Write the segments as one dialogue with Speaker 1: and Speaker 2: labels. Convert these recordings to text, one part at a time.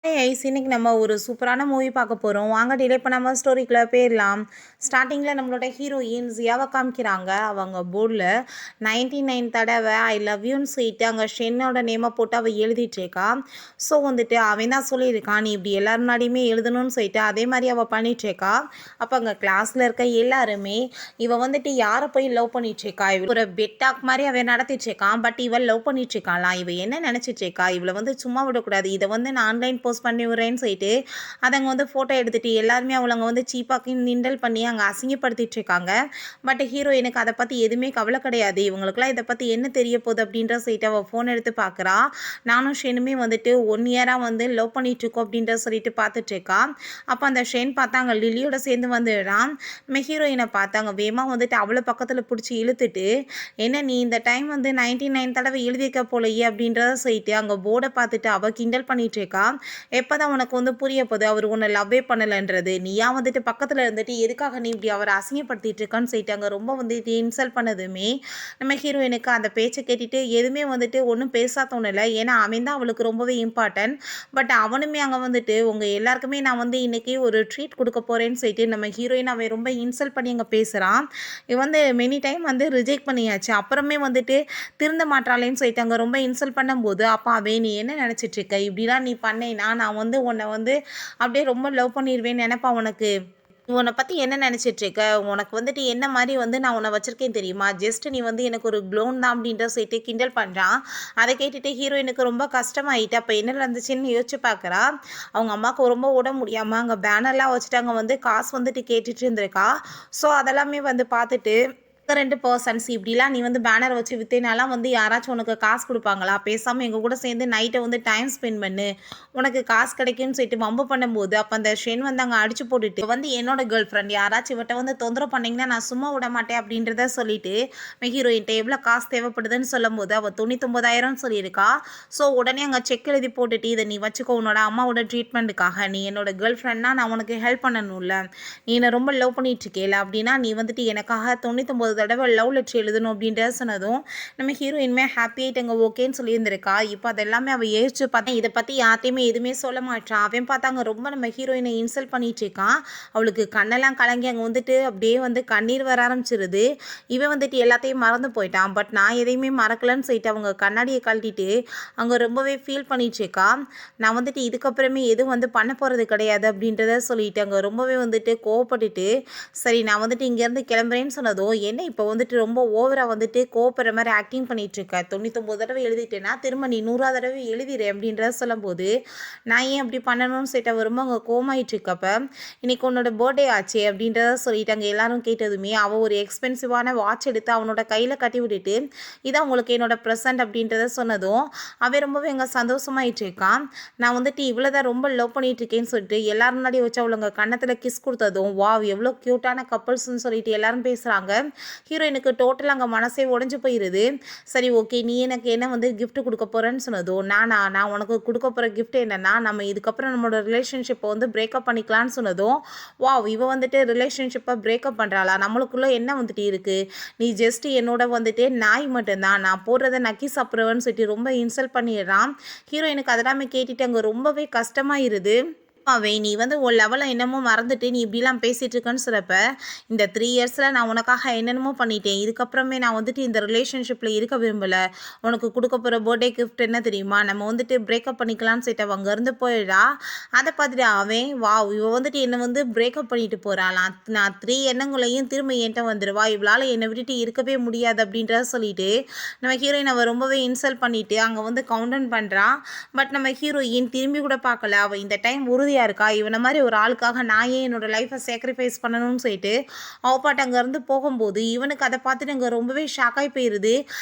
Speaker 1: Ice இன்னைக்கு நம்ம ஒரு சூப்பரான மூவி பார்க்க போகிறோம். வாங்க டிலே பண்ணாமல் ஸ்டோரிக்குள்ளே போயிடலாம். ஸ்டார்டிங்கில் நம்மளோட ஹீரோயின் ஜியாவை காமிக்கிறாங்க. அவங்க போர்டில் 99 தடவை ஐ லவ் யூன்னு சொல்லிட்டு அங்கே ஷென்னோட நேமை போட்டு அவள் எழுதிட்டுருக்கா. ஸோ வந்துட்டு அவன் தான் சொல்லியிருக்கான், நீ இப்படி எல்லாரும் முன்னாடியுமே எழுதணும்னு சொல்லிட்டு அதே மாதிரி அவள் பண்ணிட்டுருக்கா. அப்போ அங்கே கிளாஸில் இருக்க எல்லாருமே இவள் வந்துட்டு யாரை போய் லவ் பண்ணிட்டுருக்கா, இவள் ஒரு பெட்டாக் மாதிரி அவன் நடத்திட்டுருக்கான். பட் இவள் லவ் பண்ணிட்டுருக்காளாம். இவள் என்ன நினச்சிட்ருக்கா, இவளை வந்து சும்மா விடக்கூடாது, இதை வந்து நான் ஆன்லைன் போஸ்ட் பண்ணி விட்றேன்னு சொல்லிட்டு அதங்க வந்து ஃபோட்டோ எடுத்துகிட்டு எல்லாருமே அவளங்க வந்து சீப்பாக்கி நிண்டல் பண்ணி அங்கே அசிங்கப்படுத்திட்டு இருக்காங்க. பட் ஹீரோயினுக்கு அதை பற்றி எதுவுமே கவலை கிடையாது. இவங்களுக்குலாம் இதை பற்றி என்ன தெரிய போகுது அப்படின்ற சொல்லிட்டு அவள் ஃபோன் எடுத்து பார்க்குறா. நானும் ஷெனுமே வந்துட்டு 1 இயராக வந்து லவ் பண்ணிகிட்ருக்கோம் அப்படின்ற சொல்லிட்டு பார்த்துட்ருக்கா. அப்போ அந்த ஷென் பார்த்தாங்க லில்லியோட சேர்ந்து வந்துடுறான். நம்ம ஹீரோயினை பார்த்தாங்க வேகமாக வந்துட்டு அவளை பக்கத்தில் பிடிச்சி இழுத்துட்டு, என்ன நீ இந்த டைம் வந்து 99 தடவை எழுதியிருக்க போலையே அப்படின்றத சொல்லிட்டு அங்கே போர்டை பார்த்துட்டு அவள் கிண்டல் பண்ணிகிட்ருக்கா. எப்போ தான் உனக்கு வந்து புரிய போகுது அவர் உன்னை லவ்வே பண்ணலைன்றது, நீயா வந்துட்டு பக்கத்தில் இருந்துட்டு எதுக்காக நீ இப்படி அவரை அசிங்கப்படுத்திட்டு இருக்கான்னு சொல்லிட்டு அங்கே ரொம்ப வந்துட்டு இன்சல்ட் பண்ணதுமே நம்ம ஹீரோயினுக்கு அந்த பேச்சை கேட்டுட்டு எதுவுமே வந்துட்டு ஒன்றும் பேசா தோணலை. ஏன்னா அவன் தான் அவளுக்கு ரொம்பவே இம்பார்ட்டன்ட். பட் அவனுமே அங்கே வந்துட்டு உங்கள் எல்லாருக்குமே நான் வந்து இன்றைக்கி ஒரு ட்ரீட் கொடுக்க போகிறேன்னு சொல்லிட்டு நம்ம ஹீரோயின் அவன் ரொம்ப இன்சல்ட் பண்ணி அங்கே பேசுகிறான். இவன் வந்து மெனி டைம் வந்து ரிஜெக்ட் பண்ணியாச்சு, அப்புறமே வந்துட்டு திருந்த மாட்டாளேன்னு சொல்லிட்டு அங்கே ரொம்ப இன்சல்ட் பண்ணும்போது அப்போ அவன் நீ என்ன நினச்சிட்ருக்க, இப்படிலாம் நீ பண்ணேன்னா நான் வந்து உன்னை வந்து அப்படியே ரொம்ப லவ் பண்ணிடுவேன்னு நினைப்பா உனக்கு, உன்னை பற்றி என்ன நினச்சிட்ருக்க, உனக்கு வந்துட்டு என்ன மாதிரி வந்து நான் உன்னை வச்சுருக்கேன் தெரியுமா, ஜஸ்ட் நீ வந்து எனக்கு ஒரு க்ளோன் தான் அப்படின்ற சொல்லிட்டு கிண்டல் பண்ணுறான். அதை கேட்டுட்டு ஹீரோயினுக்கு ரொம்ப கஷ்டமாயிட்டு அப்போ என்ன நடந்துச்சுன்னு யோசிச்சு பார்க்குறா. அவங்க அம்மாவுக்கு ரொம்ப உடம்பு முடியாமல் அங்கே பேனர்லாம் வச்சுட்டு அங்கே வந்து காசு வந்துட்டு கேட்டுட்டு இருந்திருக்கா. ஸோ அதெல்லாமே வந்து பார்த்துட்டு 2 பர்சன்ஸ் இப்படிலாம் நீ வந்து பேனர் வச்சு விற்றேனாலாம் வந்து யாராச்சும் உனக்கு காசு கொடுப்பாங்களா, பேசாமல் எங்கள் கூட சேர்ந்து நைட்டை வந்து டைம் ஸ்பெண்ட் பண்ணு, உனக்கு காசு கிடைக்கும்னு சொல்லிட்டு வம்பு பண்ணும்போது அப்போ அந்த ஷென் வந்து அங்கே அடிச்சு போட்டுட்டு வந்து என்னோட கேர்ள் ஃப்ரெண்ட் யாராச்சும் இவட்ட வந்து தொந்தரவு பண்ணிங்கன்னா நான் சும்மா விட மாட்டேன் அப்படின்றத சொல்லிட்டு ஹீரோயின்ட்ட எவ்வளோ காசு தேவைப்படுதுன்னு சொல்லும் போது அவள் 99,000 சொல்லியிருக்கா. ஸோ உடனே அங்கே செக் எழுதி போட்டுட்டு இதை நீ வச்சுக்கோ உன்னோட அம்மாவோட ட்ரீட்மெண்ட்டுக்காக, நீ என்னோட கேர்ள் ஃப்ரெண்ட்னா நான் உனக்கு ஹெல்ப் பண்ணணும்ல, நீ என்னை ரொம்ப லவ் பண்ணிட்டு இருக்கேல அப்படின்னா நீ வந்துட்டு எனக்காக 99 தடவை லவ் லெட்டர் எழுதணும் அப்படின்றத சொன்னதும் நம்ம ஹீரோயின்மே ஹாப்பி ஆகிட்டு அங்கே ஓகேன்னு சொல்லியிருந்திருக்கா. இப்போ அதெல்லாமே அவள் யோசிச்சு பார்த்தா இதை பற்றி யார்ட்டையுமே எதுவுமே சொல்ல மாட்டான். அவன் பார்த்தாங்க ரொம்ப நம்ம ஹீரோயினை இன்சல்ட் பண்ணிட்டு இருக்கான். அவளுக்கு கண்ணெல்லாம் கலங்கி அங்கே வந்துட்டு அப்படியே வந்து கண்ணீர் வர ஆரம்பிச்சிருது. இவன் வந்துட்டு எல்லாத்தையும் மறந்து போயிட்டான். பட் நான் எதையுமே மறக்கலன்னு சொல்லிட்டு அவங்க கண்ணாடியை கழட்டிட்டு அங்கே ரொம்பவே ஃபீல் பண்ணிட்டு இருக்கா. நான் வந்துட்டு இதுக்கப்புறமே எதுவும் வந்து பண்ண போகிறது கிடையாது அப்படின்றத சொல்லிட்டு அங்கே ரொம்பவே வந்துட்டு கோவப்பட்டுட்டு சரி நான் வந்துட்டு இங்கேருந்து கிளம்புறேன்னு சொன்னதும் என்ன இப்போ வந்துட்டு ரொம்ப ஓவராக வந்துட்டு கோவப்படுற மாதிரி ஆக்டிங் பண்ணிகிட்ருக்க, 99 தடவை எழுதிட்டேன்னா திரும்ப நீ 100ஆவது தடவை எழுதிடு அப்படின்றத சொல்லும்போது நான் ஏன் அப்படி பண்ணணும்னு சொல்லிட்டு அவர் ரொம்ப அங்கே கோமாயிட்டு இருக்கப்ப இன்னைக்கு உன்னோட பர்த்டே ஆச்சு அப்படின்றத சொல்லிட்டு அங்கே எல்லாரும் கேட்டதுமே அவள் ஒரு எக்ஸ்பென்சிவான வாட்ச் எடுத்து அவனோட கையில் கட்டி விட்டுட்டு இதான் உங்களுக்கு என்னோட ப்ரெசன்ட் அப்படின்றத சொன்னதும் அவன் ரொம்பவே அங்கே சந்தோஷமாயிட்டு இருக்கான். நான் வந்துட்டு இவ்வளோதான் ரொம்ப லவ் பண்ணிட்டு இருக்கேன்னு சொல்லிட்டு எல்லாரும் முன்னாடி வச்சு அவளுங்க கன்னத்தில் கிஸ் கொடுத்ததும் வா எவ்வளோ க்யூட்டான கப்பல்ஸ்ன்னு சொல்லிட்டு எல்லாரும் பேசுகிறாங்க. ஹீரோயினுக்கு டோட்டல் அங்கே மனசே உடஞ்சி போயிடுது. சரி ஓகே நீ எனக்கு என்ன வந்து கிஃப்ட் கொடுக்க போகிறேன்னு சொன்னதும் நான் உனக்கு கொடுக்க போகிற கிஃப்ட் என்னென்னா நம்ம இதுக்கப்புறம் நம்மளோட ரிலேஷன்ஷிப்பை வந்து பிரேக்கப் பண்ணிக்கலான்னு சொன்னதும் வா இவ வந்துட்டு ரிலேஷன்ஷிப்பை பிரேக்கப் பண்ணுறாளா, நம்மளுக்குள்ளே என்ன வந்துட்டு இருக்குது, நீ ஜஸ்ட் என்னோட வந்துட்டு நாய் மட்டும்தான், நான் போடுறத நக்கி சாப்பிட்றவன்னு சொல்லிட்டு ரொம்ப இன்சல்ட் பண்ணிடுறான். ஹீரோயினுக்கு அதெல்லாமே கேட்டுட்டு அங்கே ரொம்பவே கஷ்டமாயிருது. நீ வந்து ஒரு லெவலில் என்னமோ மறந்துட்டு நீ இப்படிலாம் பேசிகிட்டு இருக்கேன்னு சொல்கிறப்ப இந்த 3 இயர்ஸில் நான் உனக்காக என்னென்னமோ பண்ணிட்டேன், இதுக்கப்புறமே நான் வந்துட்டு இந்த ரிலேஷன்ஷிப்பில் இருக்க விரும்பலை, உனக்கு கொடுக்க போகிற பர்த்டே கிஃப்ட் என்ன தெரியுமா, நம்ம வந்துட்டு பிரேக்கப் பண்ணிக்கலான்னு சொல்லிட்டு அவங்க இருந்து போயிடா. அதை பார்த்துட்டு அவன் இவ வந்துட்டு என்னை வந்து பிரேக்கப் பண்ணிட்டு போகிறாளாம், நான் 3 எண்ணங்களையும் திரும்ப என்கிட்ட வந்துடுவா, இவளால் என்னை விட்டுட்டு இருக்கவே முடியாது அப்படின்றத சொல்லிட்டு நம்ம ஹீரோயின் அவள் ரொம்பவே இன்சல்ட் பண்ணிவிட்டு அங்கே வந்து கவுண்டவுன் பண்ணுறான். பட் நம்ம ஹீரோயின் திரும்பி கூட பார்க்கல, அவள் இந்த டைம் உறுதியாக இருக்கா, இவனை மாதிரி ஒரு ஆளுக்காக நான் ஏன் என்னோட லைஃப்பை சேக்ரிஃபைஸ் பண்ணணும்னு சொல்லிட்டு அவப்பாட்டு அங்கேருந்து போகும்போது இவனுக்கு அதை பார்த்துட்டு அங்கே ரொம்பவே ஷாக்காகி போயிடுது.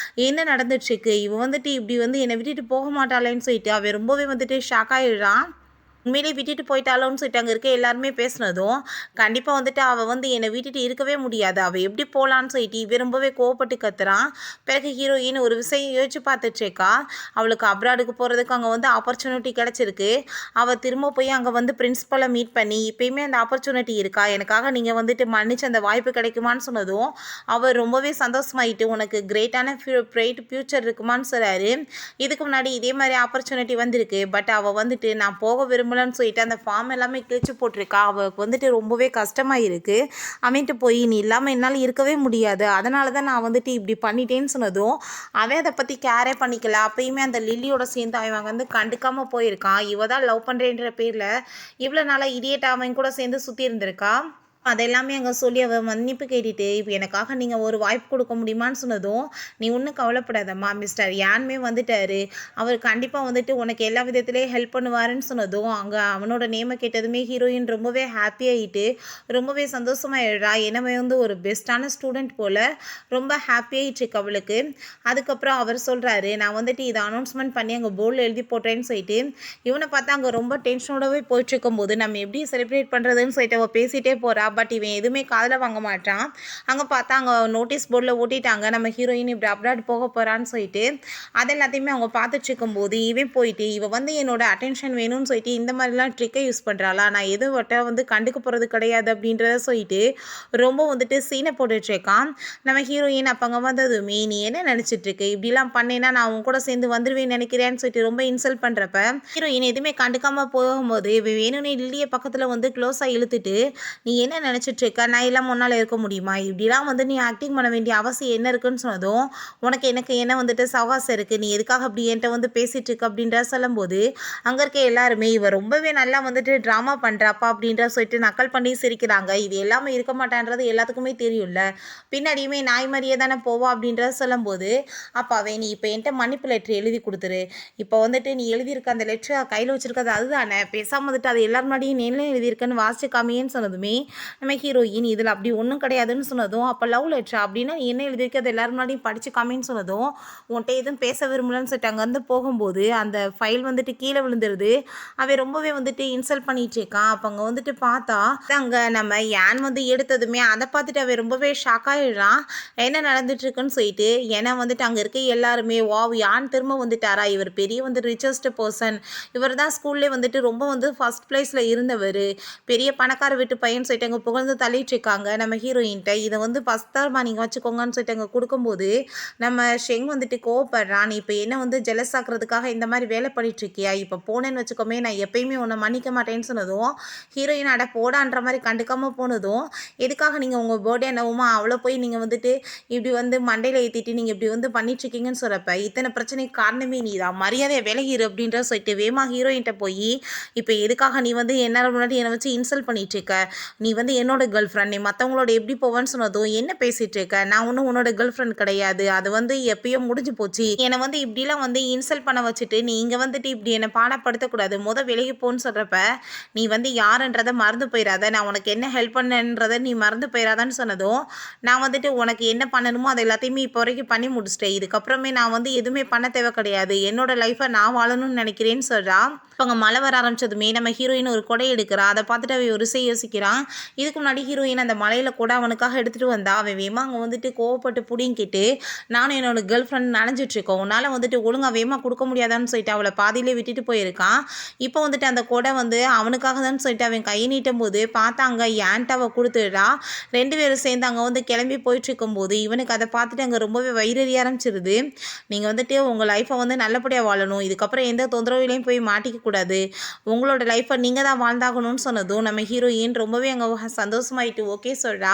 Speaker 1: என்ன நடந்துட்டுருக்கு, இவன் வந்துட்டு இப்படி வந்து என்னை விட்டுட்டு போக மாட்டாளேன்னு சொல்லிட்டு அவன் ரொம்பவே வந்துட்டு ஷாக்காகிடுறான். உண்மையிலே விட்டுட்டு போயிட்டாலோன்னு சொல்லிட்டு அங்கே இருக்க எல்லாருமே பேசினதும் கண்டிப்பாக வந்துட்டு அவள் வந்து என்னை விட்டுட்டு இருக்கவே முடியாது, அவள் எப்படி போகலான்னு சொல்லிட்டு இவன் ரொம்பவே கோவப்பட்டு கத்துறான். பிறகு ஹீரோயின் ஒரு விஷயம் யோசிச்சு பார்த்துட்ருக்கா. அவளுக்கு அப்ராடுக்கு போகிறதுக்கு அங்கே வந்து ஆப்பர்ச்சுனிட்டி கிடச்சிருக்கு. அவள் திரும்ப போய் அங்கே வந்து பிரின்ஸிபலை மீட் பண்ணி இப்போயுமே அந்த ஆப்பர்ச்சுனிட்டி இருக்கா, எனக்காக நீங்கள் வந்துட்டு மன்னிச்சு அந்த வாய்ப்பு கிடைக்குமான்னு சொன்னதும் அவர் ரொம்பவே சந்தோஷமாயிட்டு உனக்கு கிரேட்டான பிரைட் ஃப்யூச்சர் இருக்குமான்னு சொல்கிறாரு. இதுக்கு முன்னாடி இதே மாதிரி ஆப்பர்ச்சுனிட்டி வந்திருக்கு, பட் அவள் வந்துட்டு நான் போக விரும்ப விரும்பலன்னு சொல்லிட்டு அந்த ஃபார்ம் எல்லாமே கிழிச்சு போட்டிருக்கா. அவளுக்கு வந்துட்டு ரொம்பவே கஷ்டமாக இருக்குது. அவன்ட்டு போய் நீ இல்லாமல் என்னால் இருக்கவே முடியாது, அதனால தான் நான் வந்துட்டு இப்படி பண்ணிட்டேன்னு சொன்னதும் அவன் அதை பற்றி கேரே பண்ணிக்கல. அப்பயுமே அந்த லில்லியோட சேர்ந்து அவன் வந்து கண்டுக்காமல் போயிருக்கான். இவ தான் லவ் பண்ணுறேன்ற பேரில் இவ்வளோ நாளாக இடியேட் அவன் கூட சேர்ந்து சுற்றி இருந்திருக்கா. அதெல்லாமே அங்கே சொல்லி அவள் மன்னிப்பு கேட்டுட்டு இப்போ எனக்காக நீங்கள் ஒரு வாய்ப்பு கொடுக்க முடியுமான்னு சொன்னதும் நீ ஒன்றும் கவலைப்படாதம்மா, மிஸ்டர் யானுமே வந்துட்டாரு, அவர் கண்டிப்பாக வந்துட்டு உனக்கு எல்லா விதத்துலேயும் ஹெல்ப் பண்ணுவாருன்னு சொன்னதும் அங்கே அவனோட நேமை கேட்டதுமே ஹீரோயின் ரொம்பவே ஹாப்பியாகிட்டு ரொம்பவே சந்தோஷமாயிடுறா. எனவே வந்து ஒரு பெஸ்ட்டான ஸ்டூடெண்ட் போல் ரொம்ப ஹாப்பியாகிட்டு இருக்கு அவளுக்கு. அதுக்கப்புறம் அவர் சொல்கிறாரு, நான் வந்துட்டு இதை அனௌன்ஸ்மெண்ட் பண்ணி அங்கே போர்டில் எழுதி போட்டேன்னு சொல்லிட்டு இவனை பார்த்தா அங்கே ரொம்ப டென்ஷனோடவே போயிட்டு இருக்கும்போது நம்ம எப்படி செலிப்ரேட் பண்ணுறதுன்னு சொல்லிட்டு அவள் பேசிகிட்டே போகிறா. பட் இவன் எதுவுமே காதில் வாங்க மாட்டான். அங்கே பார்த்தா அங்கே நோட்டீஸ் போர்டில் ஓட்டிட்டாங்க, நம்ம ஹீரோயின் இப்படி அப்ராட் போக போகிறான்னு சொல்லிட்டு. அது எல்லாத்தையுமே அவங்க பார்த்துட்டு இருக்கும்போது இவன் போயிட்டு இவ வந்து என்னோட அட்டென்ஷன் வேணும்னு சொல்லிட்டு இந்த மாதிரிலாம் ட்ரிக்கை யூஸ் பண்ணுறாளா, நான் எதுவும் வட்ட வந்து கண்டுக்க போகிறது கிடையாது அப்படின்றத சொல்லிட்டு ரொம்ப வந்துட்டு சீனை போட்டுட்ருக்கான் நம்ம ஹீரோயின். அப்போ அங்கே வந்ததுமே நீ என்ன நினச்சிட்ருக்கு, இப்படிலாம் பண்ணேன்னா நான் அவங்க கூட சேர்ந்து வந்துடுவேன்னு நினைக்கிறேன்னு சொல்லிட்டு ரொம்ப இன்சல்ட் பண்ணுறப்ப ஹீரோயின் எதுவுமே கண்டுக்காமல் போகும்போது இவன் வேணும்னே இல்லையே பக்கத்தில் வந்து க்ளோஸாக இழுத்துட்டு நீ என்ன நினச்சிட்டு இருக்க, நான் எல்லாம் முன்னால் இருக்க முடியுமா, இப்படிலாம் வந்து நீ ஆக்டிங் பண்ண வேண்டிய அவசியம் என்ன இருக்குன்னு சொன்னதும் எனக்கு என்ன வந்துட்டு சவாசம் இருக்குது, நீ எதுக்காக அப்படி என்கிட்ட வந்து பேசிகிட்டு இருக்க அப்படின்ற சொல்லும்போது அங்கே இருக்க எல்லாருமே இவ ரொம்பவே நல்லா வந்துட்டு ட்ராமா பண்ணுறாப்பா அப்படின்ற சொல்லிட்டு நக்கல் பண்ணி சிரிக்கிறாங்க. இது எல்லாமே இருக்க மாட்டான்றது எல்லாத்துக்குமே தெரியும்ல, பின்னாடியுமே நாய் மாதிரியே தானே போவா அப்படின்றத சொல்லும்போது அப்பாவே நீ இப்போ என்கிட்ட மன்னிப்பு லெட்ரு எழுதி கொடுத்துரு, இப்போ வந்துட்டு நீ எழுதியிருக்க அந்த லெட்ரு கையில் வச்சுருக்கிறது அதுதானே, பேசாமல் வந்துட்டு அது எல்லார் முன்னாடியும் நீ எழுதியிருக்கேன்னு வாசிச்சு காமியேன்னு சொன்னதுமே நம்ம ஹீரோயின் இதில் அப்படி ஒன்றும் கிடையாதுன்னு சொன்னதும் அப்போ லவ் லெட்ரா அப்படின்னா என்ன எழுதியிருக்கிறது எல்லாரும் முன்னாடியும் படித்து காமின்னு சொன்னதும் உன்கிட்ட எதுவும் பேச விரும்பலன்னு சொல்லிட்டு அங்கேருந்து போகும்போது அந்த ஃபைல் வந்துட்டு கீழே விழுந்துருது. அவன் ரொம்பவே வந்துட்டு இன்சல்ட் பண்ணிட்டு இருக்கான். அப்போ அங்கே வந்துட்டு பார்த்தா அங்கே நம்ம ஏன் வந்து எடுத்ததுமே அதை பார்த்துட்டு அவன் ரொம்பவே ஷாக் ஆகிடுறான். என்ன நடந்துட்டு இருக்குன்னு சொல்லிட்டு ஏன்னா வந்துட்டு அங்கே இருக்க எல்லாருமே வாவ் யான் திரும்ப வந்துட்டாரா, இவர் பெரிய வந்து ரிச்சஸ்ட் பர்சன், இவர் தான் ஸ்கூல்லே வந்துட்டு ரொம்ப வந்து ஃபர்ஸ்ட் பிளேஸில் இருந்தவர், பெரிய பணக்கார வீட்டு பையன் சொல்லிட்டு அங்கே புகழ்ந்து தள்ளிட்டு இருக்காங்க நம்ம ஹீரோயின்ட்ட. இதை வந்து பஸ்தாரமா நீங்கள் வச்சுக்கோங்கன்னு சொல்லிட்டு அங்கே கொடுக்கும்போது நம்ம ஷெங் வந்துட்டு கோவப்படுறான், நீ இப்போ என்ன வந்து ஜெலஸ் ஆக்குறதுக்காக இந்த மாதிரி வேலை பண்ணிட்டு இருக்கியா, இப்போ போனேன்னு வச்சுக்கோமே நான் எப்பயுமே உன்னை மன்னிக்க மாட்டேன்னு சொன்னதும் ஹீரோயின் அட போடான்ற மாதிரி கண்டுக்காமல் போனதும் எதுக்காக நீங்கள் உங்கள் பர்த்டே என்னவுமா அவ்வளோ போய் நீங்கள் வந்துட்டு இப்படி வந்து மண்டையில் ஏற்றிட்டு நீங்கள் இப்படி வந்து பண்ணிட்டு இருக்கீங்கன்னு சொல்கிறப்ப இத்தனை பிரச்சனைக்கு காரணமே நீ தான், மரியாதையை விலகிரு அப்படின்ற சொல்லிட்டு வேமா ஹீரோயின்ட்ட போய் இப்போ எதுக்காக நீ வந்து என்ன முன்னாடி என்னை வச்சு இன்சல்ட் பண்ணிட்டு இருக்க, நீ வந்து என்னோட கேர்ள் ஃப்ரெண்ட், நீ மற்றவங்களோட எப்படி போவேன்னு சொன்னதும் என்ன பேசிகிட்டு இருக்க, நான் ஒன்றும் உன்னோட கேர்ள் ஃப்ரெண்ட் கிடையாது, அது வந்து எப்பயோ முடிஞ்சு போச்சு, என்னை வந்து இப்படிலாம் வந்து இன்சல்ட் பண்ண வச்சுட்டு நீ இங்கே வந்துட்டு இப்படி என்னை பாடப்படுத்தக்கூடாது, விலகி போன்னு சொல்கிறப்ப நீ வந்து யாருன்றதை மறந்து போயிடாத, நான் உனக்கு என்ன ஹெல்ப் பண்ணன்றதை நீ மறந்து போயிடாதான்னு சொன்னதும் நான் வந்துட்டு உனக்கு என்ன பண்ணணுமோ அதை எல்லாத்தையுமே இப்போ வரைக்கும் பண்ணி முடிச்சிட்டேன், இதுக்கப்புறமே நான் வந்து எதுவுமே பண்ண தேவை கிடையாது, என்னோட லைஃப்பை நான் வாழணும்னு நினைக்கிறேன்னு சொல்கிறான். இப்போ அங்கே மழை வர ஆரம்பிச்சதுமே நம்ம ஹீரோயின் ஒரு கொடை எடுக்கிறா. அதை பார்த்துட்டு அவன் ஒரு யோசிக்கிறான். இதுக்கு முன்னாடி ஹீரோயின் அந்த மலையில் கூட அவனுக்காக எடுத்துகிட்டு வந்தா. அவன் வேமா அங்கே வந்துட்டு கோவப்பட்டு புடிங்கிட்டு நானும் என்னோட கேர்ள் ஃப்ரெண்ட் நனைஞ்சிட்ருக்கோம், உன்னால் வந்துட்டு ஒழுங்காக வேமா கொடுக்க முடியாதான்னு சொல்லிட்டு அவளை பாதியிலே விட்டுட்டு போயிருக்கான். இப்போ வந்துட்டு அந்த கொடை வந்து அவனுக்காக தான் சொல்லிட்டு அவன் கையை நீட்டும் போது பார்த்தா அங்கே ஏன்ட்டு அவள் கொடுத்துடுறா. 2 பேரும் சேர்ந்து அங்கே வந்து கிளம்பி போயிட்டுருக்கும்போது இவனுக்கு அதை பார்த்துட்டு அங்கே ரொம்பவே வயிறறிய ஆரம்பிச்சிருது. நீங்கள் வந்துட்டு உங்கள் லைஃப்பை வந்து நல்லபடியாக வாழணும், இதுக்கப்புறம் எந்த தொந்தரவுலையும் போய் மாட்டிக்க கூடாது, உங்களோட லைஃப்பை நீங்கள் தான் வாழ்ந்தாகணும்னு சொன்னதும் நம்ம ஹீரோயின் ரொம்பவே அங்கே சந்தோஷமாயிட்டு ஓகே சொல்கிறா.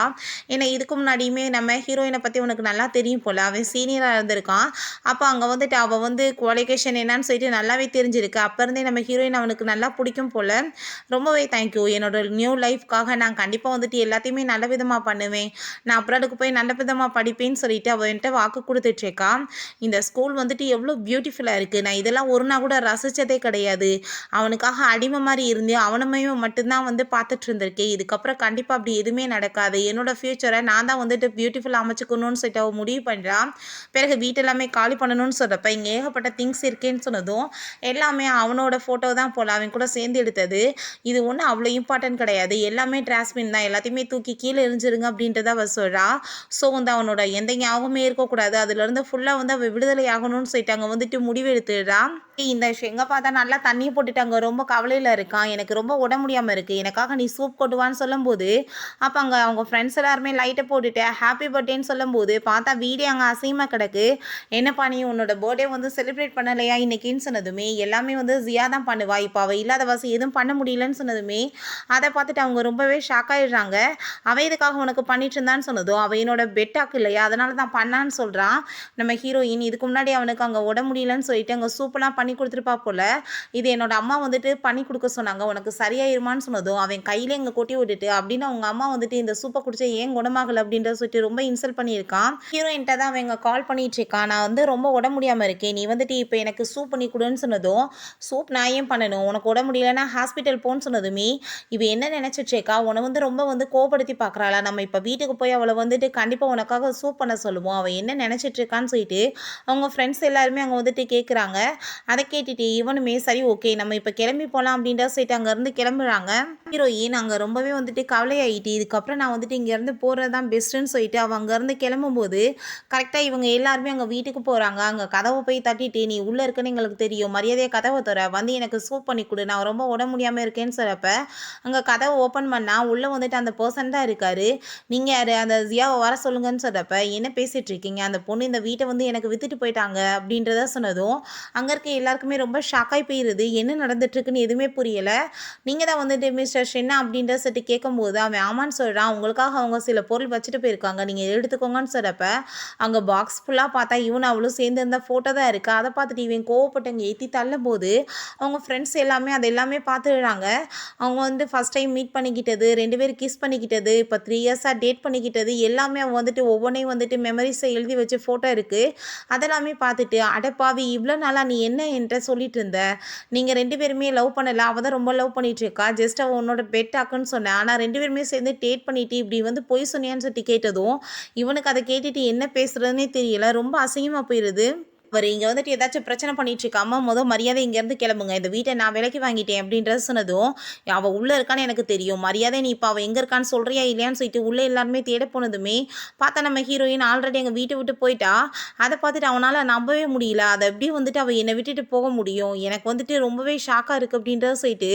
Speaker 1: ஏன்னா இதுக்கு முன்னாடியுமே நம்ம ஹீரோயினை பற்றி உனக்கு நல்லா தெரியும் போல், அவன் சீனியராக இருந்திருக்கான். அப்போ அங்கே வந்துட்டு அவள் வந்து குவாலிஃபிகேஷன் என்னன்னு சொல்லிட்டு நல்லாவே தெரிஞ்சிருக்கு. அப்போ இருந்தே நம்ம ஹீரோயின் அவனுக்கு நல்லா பிடிக்கும் போல். ரொம்பவே தேங்க்யூ, என்னோட நியூ லைஃப்காக நான் கண்டிப்பாக வந்துட்டு எல்லாத்தையுமே நல்ல விதமாக பண்ணுவேன், நான் அப்ராடுக்கு போய் நல்ல விதமாக படிப்பேன்னு சொல்லிட்டு அவள் என்கிட்ட வாக்கு கொடுத்துட்ருக்கா. இந்த ஸ்கூல் வந்துட்டு எவ்வளோ பியூட்டிஃபுல்லாக இருக்குது, நான் இதெல்லாம் ஒரு நாள் கூட ரசித்ததே கிடையாது, அவனுக்காக அடிமை மாதிரி இருந்து அவனுமே மட்டும்தான் வந்து பார்த்துட்டு இருந்திருக்கேன், இதுக்கப்புறம் கண்டிப்பாக அப்படி எதுவுமே நடக்காது, என்னோட ஃப்யூச்சரை நான் தான் வந்துட்டு பியூட்டிஃபுல்லாக அமைச்சுக்கணும்னு சொல்லிட்டு அவள் முடிவு பண்ணுறான். பிறகு வீட்டெல்லாமே காலி பண்ணணும்னு சொல்கிறப்ப இங்கே ஏகப்பட்ட திங்ஸ் இருக்கேன்னு சொன்னதும் எல்லாமே அவனோட ஃபோட்டோ தான் போல் அவன் கூட சேர்ந்து எடுத்தது, இது ஒன்றும் அவ்வளோ இம்பார்ட்டன்ட் கிடையாது, எல்லாமே டிராஸ்பின் தான், எல்லாத்தையுமே தூக்கி கீழே எரிஞ்சிருங்க அப்படின்றத அவள் சொல்கிறா. ஸோ வந்து அவனோட எந்த ஞாபகமே இருக்கக்கூடாது, அதுலேருந்து ஃபுல்லாக வந்து அவள் விடுதலை ஆகணும்னு சொல்லிட்டு அங்கே வந்துட்டு முடிவு எடுத்துடுறா. இந்த எங்கே பார்த்தா நல்லா தண்ணியை போட்டுட்டாங்க, ரொம்ப கவலையில் இருக்கான், எனக்கு ரொம்ப உடம்பு முடியாமல் இருக்குது, எனக்காக நீ சூப் கொண்டு வான்னு சொல்லும்போது சொல்லும்போது, அப்போ அங்கே அவங்க ஃப்ரெண்ட்ஸ் எல்லாருமே லைட்டை போட்டுட்டு ஹாப்பி பர்த்டேன்னு சொல்லும்போது பார்த்தா வீடே அங்கே அசிங்கமாக கிடக்கு. என்னப்பா நீ உன்னோட பர்த்டே வந்து செலிப்ரேட் பண்ணலையா இன்னைக்குன்னு சொன்னதுமே, எல்லாமே வந்து ஜியா தான் பண்ணுவா, இப்போ அவள் இல்லாத வாசி எதுவும் பண்ண முடியலன்னு சொன்னதுமே, அதை பார்த்துட்டு அவங்க ரொம்பவே ஷாக் ஆயிடுறாங்க. அவள் இதுக்காக உனக்கு பண்ணிட்டு இருந்தான்னு சொன்னதும், அவள் என்னோட பெட்டாக்கு இல்லையா அதனால தான் பண்ணான்னு சொல்கிறான் நம்ம ஹீரோயின். இதுக்கு முன்னாடி அவனுக்கு அங்கே உட முடியலன்னு சொல்லிட்டு அங்கே சூப்பெல்லாம் பண்ணி கொடுத்துருப்பா போல. இது என்னோட அம்மா வந்துட்டு பண்ணி கொடுக்க சொன்னாங்க, உனக்கு சரியாயிருமான்னு சொன்னதும் அவன் கையில இங்கே கொட்டி விட்டுட்டு அப்படின்னு அவங்க அம்மா வந்துட்டு இந்த சூப்பை குடிச்ச ஏன் குணமாகலை அப்படின்றத சொல்லிட்டு ரொம்ப இன்சல்ட் பண்ணியிருக்கான். ஹீரோயின்ட்ட தான் அவன் இங்கே கால் பண்ணிட்டு இருக்கான், நான் வந்து ரொம்ப உட முடியாமல் இருக்கேன், நீ வந்துட்டு இப்போ எனக்கு சூப் பண்ணி கொடுன்னு சொன்னதும், சூப் நான் ஏன் பண்ணணும், உனக்கு உட முடியலன்னா ஹாஸ்பிட்டல் போன்னு சொன்னதுமே இவ என்ன நினச்சிட்ருக்கா, உன்னை வந்து ரொம்ப வந்து கோபப்படுத்தி பார்க்குறாளா, நம்ம இப்போ வீட்டுக்கு போய் அவளை வந்துட்டு கண்டிப்பாக உனக்காக சூப் பண்ண சொல்லுவோம், அவள் என்ன நினச்சிட்டு இருக்கான்னு சொல்லிட்டு அவங்க ஃப்ரெண்ட்ஸ் எல்லாருமே அங்கே வந்துட்டு கேட்குறாங்க. அதை கேட்டுட்டு இவனுமே சரி ஓகே நம்ம இப்போ கிளம்பி போகலாம் அப்படின்ற சொல்லிட்டு அங்கேருந்து கிளம்புறாங்க. ஹீரோயின் அங்கே ரொம்பவே வந்துட்டு கவலையாயிட்டு, இதுக்கப்புறம் நான் வந்துட்டு இங்கேருந்து போகிறது தான் பெஸ்ட்டுன்னு சொல்லிட்டு அவள் அங்கேருந்து கிளம்பும்போது கரெக்டாக இவங்க எல்லாருமே அங்கே வீட்டுக்கு போகிறாங்க. அங்கே கதவை போய் தட்டிட்டு, நீ உள்ளே இருக்குன்னு எங்களுக்கு தெரியும், மரியாதையாக கதவை தர வந்து எனக்கு சூப் பண்ணி கொடு, நான் ரொம்ப உட முடியாமல் இருக்கேன்னு சொல்கிறப்ப அங்கே கதவை ஓப்பன் பண்ணால் உள்ளே வந்துட்டு அந்த பர்சன் தான் இருக்காரு. நீங்கள் யார், அந்த ஜியாவை வர சொல்லுங்கன்னு சொல்கிறப்ப என்ன பேசிகிட்டு இருக்கீங்க, அந்த பொண்ணு இந்த வீட்டை வந்து எனக்கு வித்துட்டு போயிட்டாங்க அப்படின்றத சொன்னதும் அங்கே இருக்க எல்லாருக்குமே ரொம்ப ஷாக்காகி போயிடுது. என்ன நடந்துட்டுருக்குன்னு எதுவுமே புரியலை. நீங்கள் தான் வந்துட்டு மிஸ்டர் ஷென்னா அப்படின்ற சொல்லிட்டு கேட்கும்போது அவன் ஆமான்னு சொல்கிறான், உங்களுக்காக அவங்க சில பொருள் வச்சுட்டு போயிருக்காங்க, நீங்கள் எடுத்துக்கோங்கன்னு சொல்கிறப்ப அங்கே பாக்ஸ் ஃபுல்லாக பார்த்தா இவன் அவளும் சேர்ந்து இருந்த ஃபோட்டோ தான் இருக்குது. அதை பார்த்துட்டு இவன் கோவப்பட்டு அங்கே ஏற்றி தள்ளும் போது அவங்க ஃப்ரெண்ட்ஸ் எல்லாமே அது எல்லாமே பார்த்துடுறாங்க. அவங்க வந்து ஃபஸ்ட் டைம் மீட் பண்ணிக்கிட்டது, 2 பேரும் கிஸ் பண்ணிக்கிட்டது, இப்போ 3 இயர்ஸாக டேட் பண்ணிக்கிட்டது எல்லாமே அவன் வந்துட்டு ஒவ்வொன்றையும் வந்துட்டு மெமரிஸை எழுதி வச்சு ஃபோட்டோ இருக்குது. அதெல்லாமே பார்த்துட்டு அடப்பாவி இவ்வளோ நாளாக நீ என்ன என்கிட்ட சொல்லிட்டு இருந்த, நீங்கள் 2 பேருமே லவ் பண்ணலை, அவள் தான் ரொம்ப லவ் பண்ணிட்டு இருக்கா, ஜஸ்ட் அவள் உன்னோட பெட் ஆக்குன்னு சொன்னேன், ஆனால் 2 பேருமே சேர்ந்து டேட் பண்ணிட்டு இப்படி வந்து பொய் சொன்னியான்னு சொல்லிட்டு கேட்டதும் இவனுக்கு அதை கேட்டுட்டு என்ன பேசுறதுன்னே தெரியல, ரொம்ப அசிங்கமாக போயிடுது. அவர் இங்கே வந்துட்டு ஏதாச்சும் பிரச்சனை பண்ணிட்டு இருக்காம மரியாதை இங்கேருந்து கிளம்புங்க, இந்த வீட்டை நான் விலைக்கு வாங்கிட்டேன் அப்படின்றத சொன்னதும் அவள் உள்ளே இருக்கான்னு எனக்கு தெரியும், மரியாதை நீ இப்போ அவள் எங்கே இருக்கான்னு சொல்கிறியா இல்லையான்னு சொல்லிட்டு உள்ளே எல்லாருமே தேட போனதுமே பார்த்தா நம்ம ஹீரோயின் ஆல்ரெடி எங்கள் வீட்டை விட்டு போயிட்டா. அதை பார்த்துட்டு அவனால் நம்பவே முடியல, அதை எப்படி வந்துட்டு அவள் என்னை விட்டுட்டு போக முடியும், எனக்கு வந்துட்டு ரொம்பவே ஷாக்காக இருக்குது அப்படின்றத சொல்லிட்டு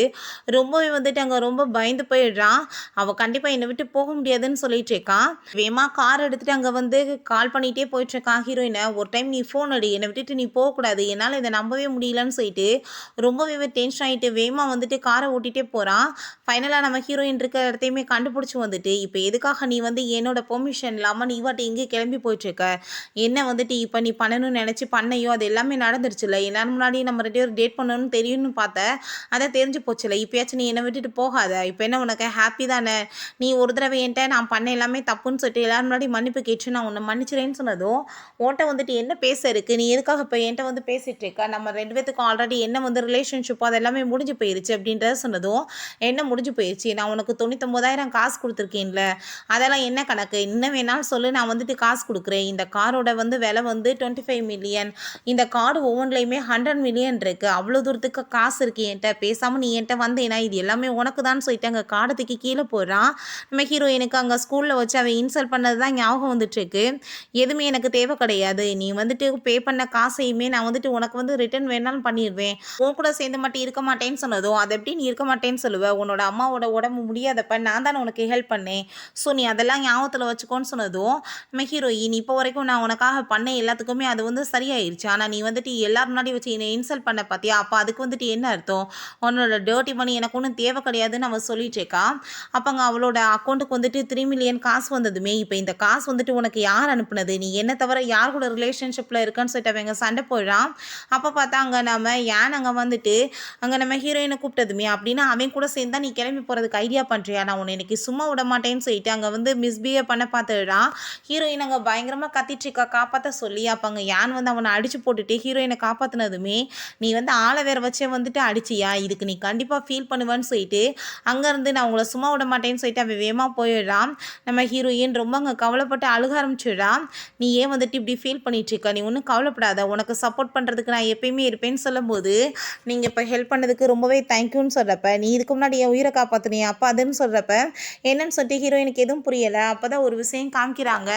Speaker 1: ரொம்பவே வந்துட்டு அங்கே ரொம்ப பயந்து போயிடுறான். அவள் கண்டிப்பாக என்னை விட்டு போக முடியாதுன்னு சொல்லிட்டு இருக்கான். வேமா கார் எடுத்துகிட்டு அங்கே வந்து கால் பண்ணிகிட்டே போயிட்டுருக்கான் ஹீரோயினை. ஒரு டைம் நீ ஃபோன் அடி, என்னை விட்டுட்டு நீ போகக்கூடாது, என்னால் இதை நம்பவே முடியலன்னு சொல்லிட்டு ரொம்பவே டென்ஷன் ஆகிட்டு வேமா வந்துட்டு காரை ஓட்டிகிட்டே போகிறான். ஃபைனலாக நம்ம ஹீரோயின் இருக்க இடத்தையுமே கண்டுபிடிச்சி வந்துட்டு இப்போ எதுக்காக நீ வந்து என்னோட பெர்மிஷன் இல்லாமல் நீ வாட்டி எங்கே கிளம்பி போயிட்டுருக்க, என்ன வந்துட்டு இப்போ நீ பண்ணணும்னு நினச்சி பண்ணையோ அது எல்லாமே நடந்துருச்சுல, எல்லாரும் முன்னாடி நம்ம 2 பேரும் டேட் பண்ணணும்னு தெரியும்னு பார்த்தேன், அதை தெரிஞ்சு போச்சுல, இப்போயாச்சும் நீ என்னை விட்டுட்டு போகாத, இப்போ என்ன உனக்கு ஹாப்பி தானே, நீ ஒரு தடவை என்கிட்ட நான் பண்ண எல்லாமே தப்புன்னு சொல்லிட்டு எல்லாரும் முன்னாடி மன்னிப்பு கேட்டு நான் உன்னை மன்னிச்சிறேன்னு சொன்னதும் உன்கிட்ட வந்துட்டு என்ன பேச இருக்குது, நீ எதுக்காக இப்போ என்கிட்ட வந்து பேசிகிட்டு இருக்கா, நம்ம 2 பேத்துக்கும் ஆல்ரெடி என்ன வந்து ரிலேஷன்ஷிப்போ அது எல்லாமே முடிஞ்சு போயிருச்சு அப்படின்றத சொன்னதும் என்ன முடிஞ்சு போயிடுச்சு, நான் உனக்கு 99,000 காசு கொடுத்துருக்கேன்ல, அதெல்லாம் என்ன கணக்கு, இன்னும் வேணாலும் சொல்லு, நான் வந்துட்டு காசு கொடுக்குறேன், இந்த காரோட வந்து விலை வந்து 25 மில்லியன், இந்த கார்டு ஒவ்வொன்றிலையுமே 100 மில்லியன் இருக்குது, அவ்வளோ தூரத்துக்கு காசு இருக்குது என்கிட்ட, பேசாமல் நீ என்கிட்ட வந்தேன்னா இது எல்லாமே உனக்கு தான் சொல்லிட்டு அங்கே காடத்துக்கு கீழே போடுறான். நம்ம ஹீரோயினுக்கு அங்கே ஸ்கூலில் வச்சு அவன் இன்சல்ட் பண்ணது தான் ஞாபகம் வந்துட்டுருக்கு. எதுவுமே எனக்கு தேவை கிடையாது, நீ வந்துட்டு பே பண்ண காசையுமே நான் வந்துட்டு உனக்கு வந்து ரிட்டர்ன் வேணாலும் பண்ணிடுவேன், உன் கூட சேர்ந்து மட்டும் இருக்க மாட்டேன்னு சொன்னதும் அதை எப்படி நீ இருக்க மாட்டேன்னு சொல்லுவேன், உன்னோட அம்மாவோட உடம்பு முடியாதப்ப நான் தானே உனக்கு ஹெல்ப் பண்ணேன், ஸோ நீ அதெல்லாம் ஞாபகத்தில் வச்சுக்கோன்னு சொன்னதும் நம்ம ஹீரோயின் இப்போ வரைக்கும் நான் உனக்காக பண்ண எல்லாத்துக்குமே அது வந்து சரியாயிருச்சு, ஆனால் நீ வந்துட்டு எல்லாரும் முன்னாடி வச்சு என்னை இன்சல்ட் பண்ண பார்த்தியா, அப்போ அதுக்கு வந்துட்டு என்ன அர்த்தம், உன்னோட டர்ட்டி மணி எனக்கு ஒன்றும் தேவை கிடையாதுன்னு அவள் சொல்லிட்டு இருக்கா. அப்போங்க அவளோட அக்கௌண்ட்டுக்கு வந்துட்டு 3 மில்லியன் காசு வந்ததுமே இப்போ இந்த காசு வந்துட்டு உனக்கு யார் அனுப்புனது, நீ என்ன தவிர யார் கூட ரிலேஷன்ஷிப்பில் இருக்கான்னு சொல்லிட்டு அவங்க சண்டை போயிடுறான். அப்போ பார்த்தா அங்கே நம்ம ஏன் அங்கே வந்துட்டு அங்கே நம்ம ஹீரோயினை கூப்பிட்டதுமே அப்படின்னா அவன் கூட சேர்ந்தா நீ கிளம்பி போகிறதுக்கு ஐடியா பண்ணுறியா, நான் உன்னை இன்னைக்கு சும்மா விட மாட்டேன்னு சொல்லிட்டு அங்கே வந்து மிஸ்பிஹேவ் பண்ண பார்த்துடுறான். ஹீரோயின் அங்கே பயங்கரமாக கத்திட்டுருக்கா காப்பாற்ற சொல்லி. அப்போ அங்கே யான் வந்து அவனை அடிச்சு போட்டுட்டு ஹீரோயினை காப்பாற்றினதுமே நீ வந்து ஆளை வேற வச்சே வந்துட்டு அடிச்சியா, இதுக்கு நீ கண்டிப்பாக ஃபீல் பண்ணுவேன்னு சொல்லிட்டு அங்கேருந்து நான் உங்களை சும்மா விட மாட்டேன்னு சொல்லிட்டு அவன் வேகமாக போயிடுறான். நம்ம ஹீரோயின் ரொம்ப அங்கே கவலைப்பட்டு அழுக ஆரம்பிச்சிடுறான். நீ ஏன் வந்துட்டு இப்படி ஃபீல் பண்ணிட்டு இருக்க, நீ ஒன்றும் கவலைப்பட கவலைப்படாத, உனக்கு சப்போர்ட் பண்ணுறதுக்கு நான் எப்பயுமே இருப்பேன்னு சொல்லும்போது, நீங்கள் இப்போ ஹெல்ப் பண்ணதுக்கு ரொம்பவே தேங்க்யூன்னு சொல்கிறப்ப, நீ இதுக்கு முன்னாடி என் உயிரை காப்பாற்றினியா அப்போ அதுன்னு சொல்கிறப்ப என்னன்னு சொல்லிட்டு ஹீரோயினுக்கு எதுவும் புரியலை. அப்போ தான் ஒரு விஷயம் காமிக்கிறாங்க.